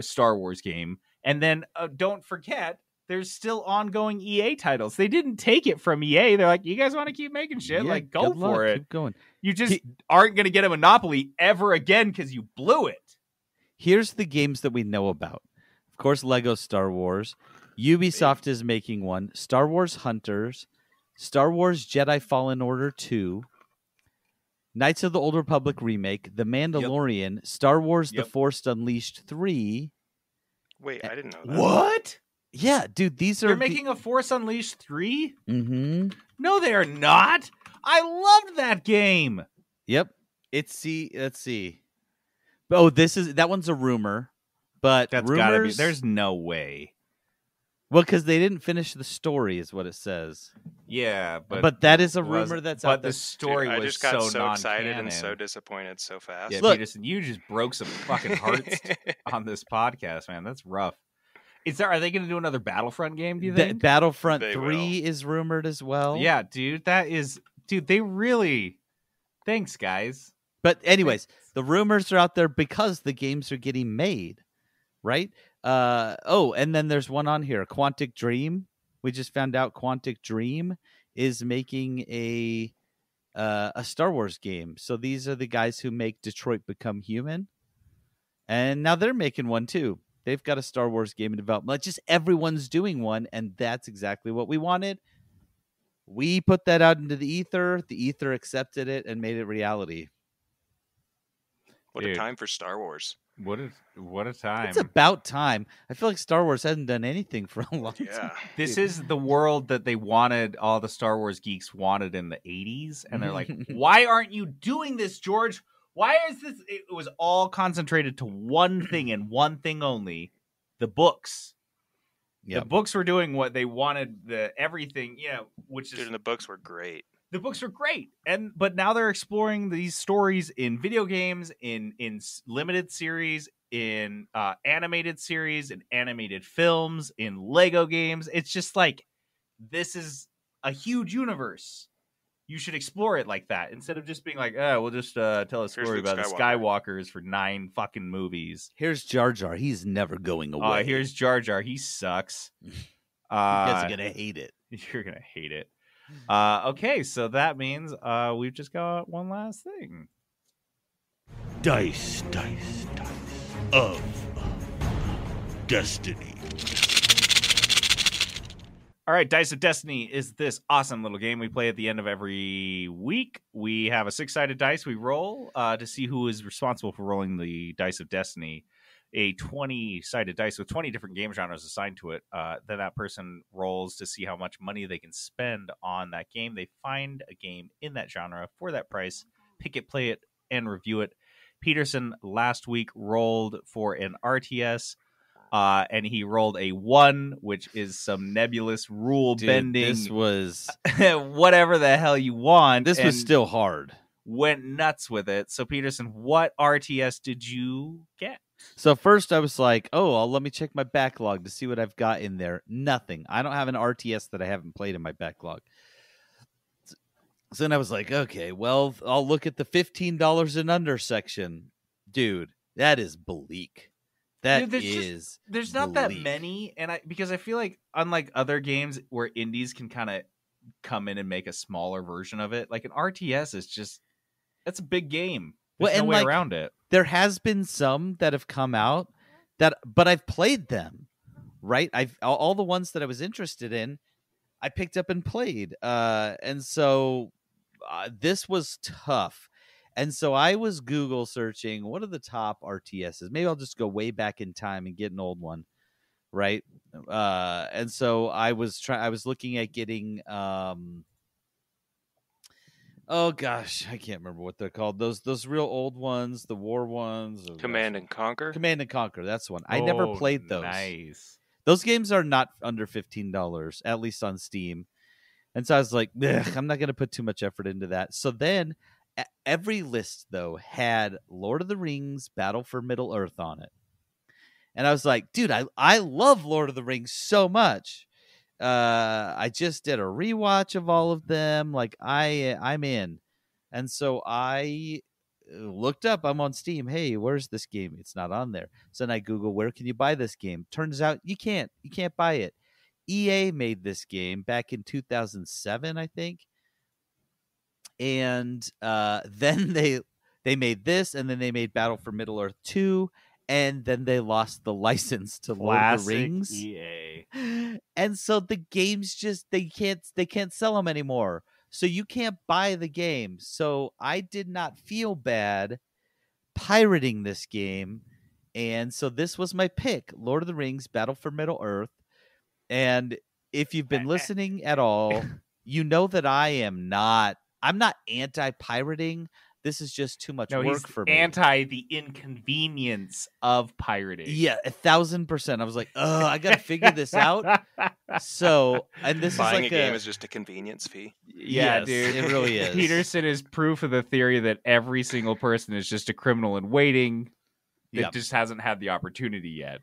Star Wars game. And then don't forget, there's still ongoing EA titles. They didn't take it from EA. They're like, you guys want to keep making shit? Yeah, like, go good for luck. it. Keep going. You just aren't going to get a monopoly ever again because you blew it. Here's the games that we know about. Of course, Lego Star Wars. Ubisoft is making one. Star Wars Hunters. Star Wars Jedi Fallen Order 2. Knights of the Old Republic remake. The Mandalorian. Star Wars The Force Unleashed 3. Wait, I didn't know that. What? Yeah, dude, these are... They're making a Force Unleashed 3? Mm-hmm. No, they are not. I loved that game. Yep. Let's see. Oh, that one's a rumor. But That's rumors, gotta be. There's no way. Well, because they didn't finish the story, is what it says. Yeah, but that is a rumor that's out but there. the story Dude, I was just got so excited non-canon. and so disappointed so fast. Yeah, Look. Peterson, you just broke some fucking hearts on this podcast, man. That's rough. Are they going to do another Battlefront game, do you think? Battlefront They 3 is rumored as well. Yeah, dude, they really... Thanks, guys. But anyways, the rumors are out there because the games are getting made, right? And then there's one on here, Quantic Dream. We just found out Quantic Dream is making a Star Wars game. So these are the guys who make Detroit Become Human. And now they're making one too. They've got a Star Wars game in development. Like, just everyone's doing one, and that's exactly what we wanted. We put that out into the ether. The ether accepted it and made it reality. What a time for Star Wars. What a time. It's about time. I feel like Star Wars hasn't done anything for a long time. Yeah. This is the world that they wanted, all the Star Wars geeks wanted in the 80s. And they're like, why aren't you doing this, George? Why is this? It was all concentrated to one thing and one thing only, the books. Yep. The books were doing what they wanted, everything, which is... Dude, and the books were great. The books were great. But now they're exploring these stories in video games, in limited series, in animated series, in animated films, in Lego games. It's just like, this is a huge universe. You should explore it like that instead of just being like, we'll just tell a story about the Skywalkers for 9 fucking movies. Here's Jar Jar. He's never going away. Here's Jar Jar. He sucks. You guys are going to hate it. You're going to hate it. Okay, so that means we've just got one last thing. Dice of Destiny. All right, Dice of Destiny is this awesome little game we play at the end of every week. We have a 6-sided dice we roll to see who is responsible for rolling the Dice of Destiny. A 20-sided dice with 20 different game genres assigned to it. Then that person rolls to see how much money they can spend on that game. They find a game in that genre for that price, pick it, play it, and review it. Peterson last week rolled for an RTS. and he rolled a 1, which is some nebulous rule bending. This was whatever the hell you want. This was still hard. Went nuts with it. So Peterson, what RTS did you get? So first I was like, let me check my backlog to see what I've got in there. Nothing. I don't have an RTS that I haven't played in my backlog. So then I was like, okay, well, I'll look at the $15 and under section. Dude, that is bleak. There's not that many, and because I feel like unlike other games where indies can kind of come in and make a smaller version of it, like an RTS is just, it's a big game. There's no way around it. There has been some that have come out but I've played them, right? All the ones that I was interested in, I picked up and played. And so this was tough. And so I was Google searching, what are the top RTSs? Maybe I'll just go way back in time and get an old one, right? And so I was looking at getting oh gosh, I can't remember what they're called. Those real old ones, the war ones. Command and Conquer? Command and Conquer, that's one. I never played those. Nice. Those games are not under $15, at least on Steam. And so I was like, I'm not going to put too much effort into that. So then every list, though, had Lord of the Rings Battle for Middle-earth on it. And I was like, dude, I love Lord of the Rings so much. I just did a rewatch of all of them. Like I'm in. And so I looked up, I'm on Steam. Hey, where's this game? It's not on there. So then I Google, where can you buy this game? Turns out you can't buy it. EA made this game back in 2007, I think. And then they made this, and then they made Battle for Middle-earth 2. And then they lost the license to Lord of the Rings. EA. And so the games just they can't sell them anymore. So you can't buy the game. So I did not feel bad pirating this game. And so this was my pick, Lord of the Rings Battle for Middle-earth. And if you've been listening at all, you know that I'm not anti-pirating. This is just too much work for me. Anti the inconvenience of pirating. Yeah, 1,000%. I was like, I got to figure this out. So, and this Buying is like a game is just a convenience fee. Yeah, yes, dude. it really is. Peterson is proof of the theory that every single person is just a criminal in waiting that just hasn't had the opportunity yet.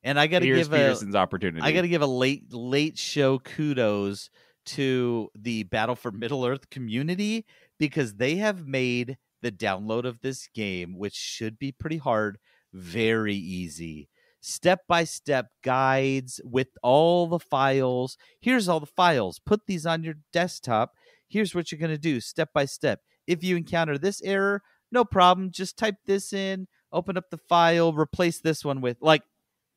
And I got to give Peterson's opportunity. I got to give a late show kudos to the Battle for Middle-earth community, because they have made the download of this game, which should be pretty hard, very easy. Step-by-step guides with all the files. Here's all the files. Put these on your desktop. Here's what you're going to do step-by-step. If you encounter this error, no problem. Just type this in, open up the file, replace this one with, like,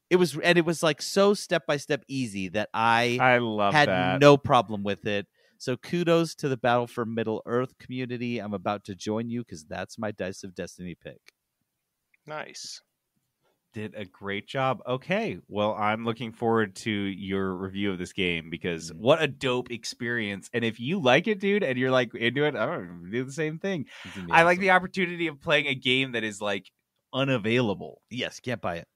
it was like so step-by-step easy that I had no problem with it. So kudos to the Battle for Middle-earth community. I'm about to join you because that's my Dice of Destiny pick. Nice. Did a great job. Okay, well, I'm looking forward to your review of this game, because what a dope experience. And if you like it, dude, and you're like into it, I'm gonna do the same thing. I like the opportunity of playing a game that is like unavailable. Yes, can't buy it.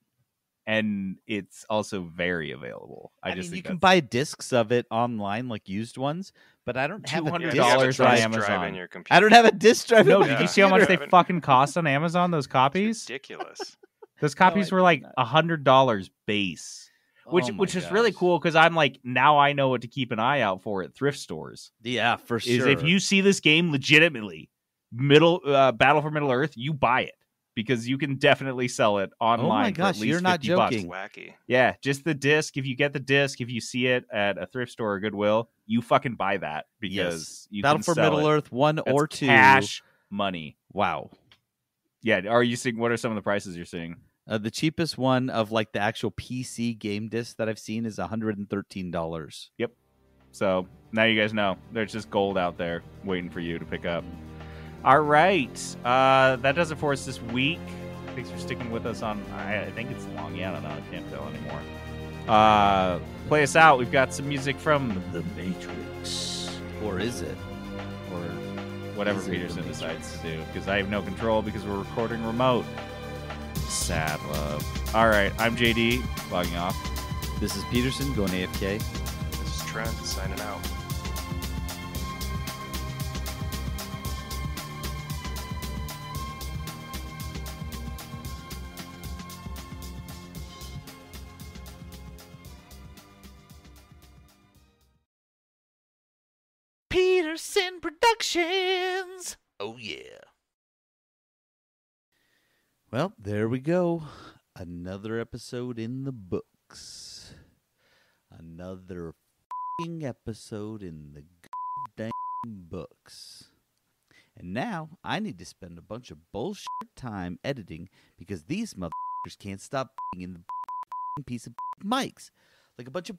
And it's also very available. I mean, you can buy discs of it online, like used ones, but I don't have $200 on Amazon. I don't have a disc drive. No, did you see how much they fucking cost on Amazon? Those copies, it's ridiculous. Those copies were like $100 base, which is really cool, because I'm like, now I know what to keep an eye out for at thrift stores. Yeah, for sure. Is if you see this game legitimately, Battle for Middle-earth, you buy it. Because you can definitely sell it online. Oh my gosh, for at least you're not joking. Wacky. Yeah, just the disc. If you get the disc, if you see it at a thrift store or Goodwill, you fucking buy that, because you Battle can for sell Middle-earth 1 or 2. Cash money. Wow. Yeah, are you seeing? What are some of the prices you're seeing? The cheapest one of like the actual PC game disc that I've seen is $113. Yep. So now you guys know there's just gold out there waiting for you to pick up. All right, that does it for us this week. Thanks for sticking with us on, I think it's long. Yeah, I don't know. I can't tell anymore. Play us out. We've got some music from The Matrix. Or is it? Or whatever Peterson decides to do, because I have no control, because we're recording remote. Sad love. All right, I'm JD, logging off. This is Peterson going AFK. This is Trent signing out. Peterson Productions. Oh, yeah. Well, there we go. Another episode in the books. Another f***ing episode in the dang books. And now I need to spend a bunch of bullshit time editing because these motherfuckers can't stop in the piece of mics. Like a bunch of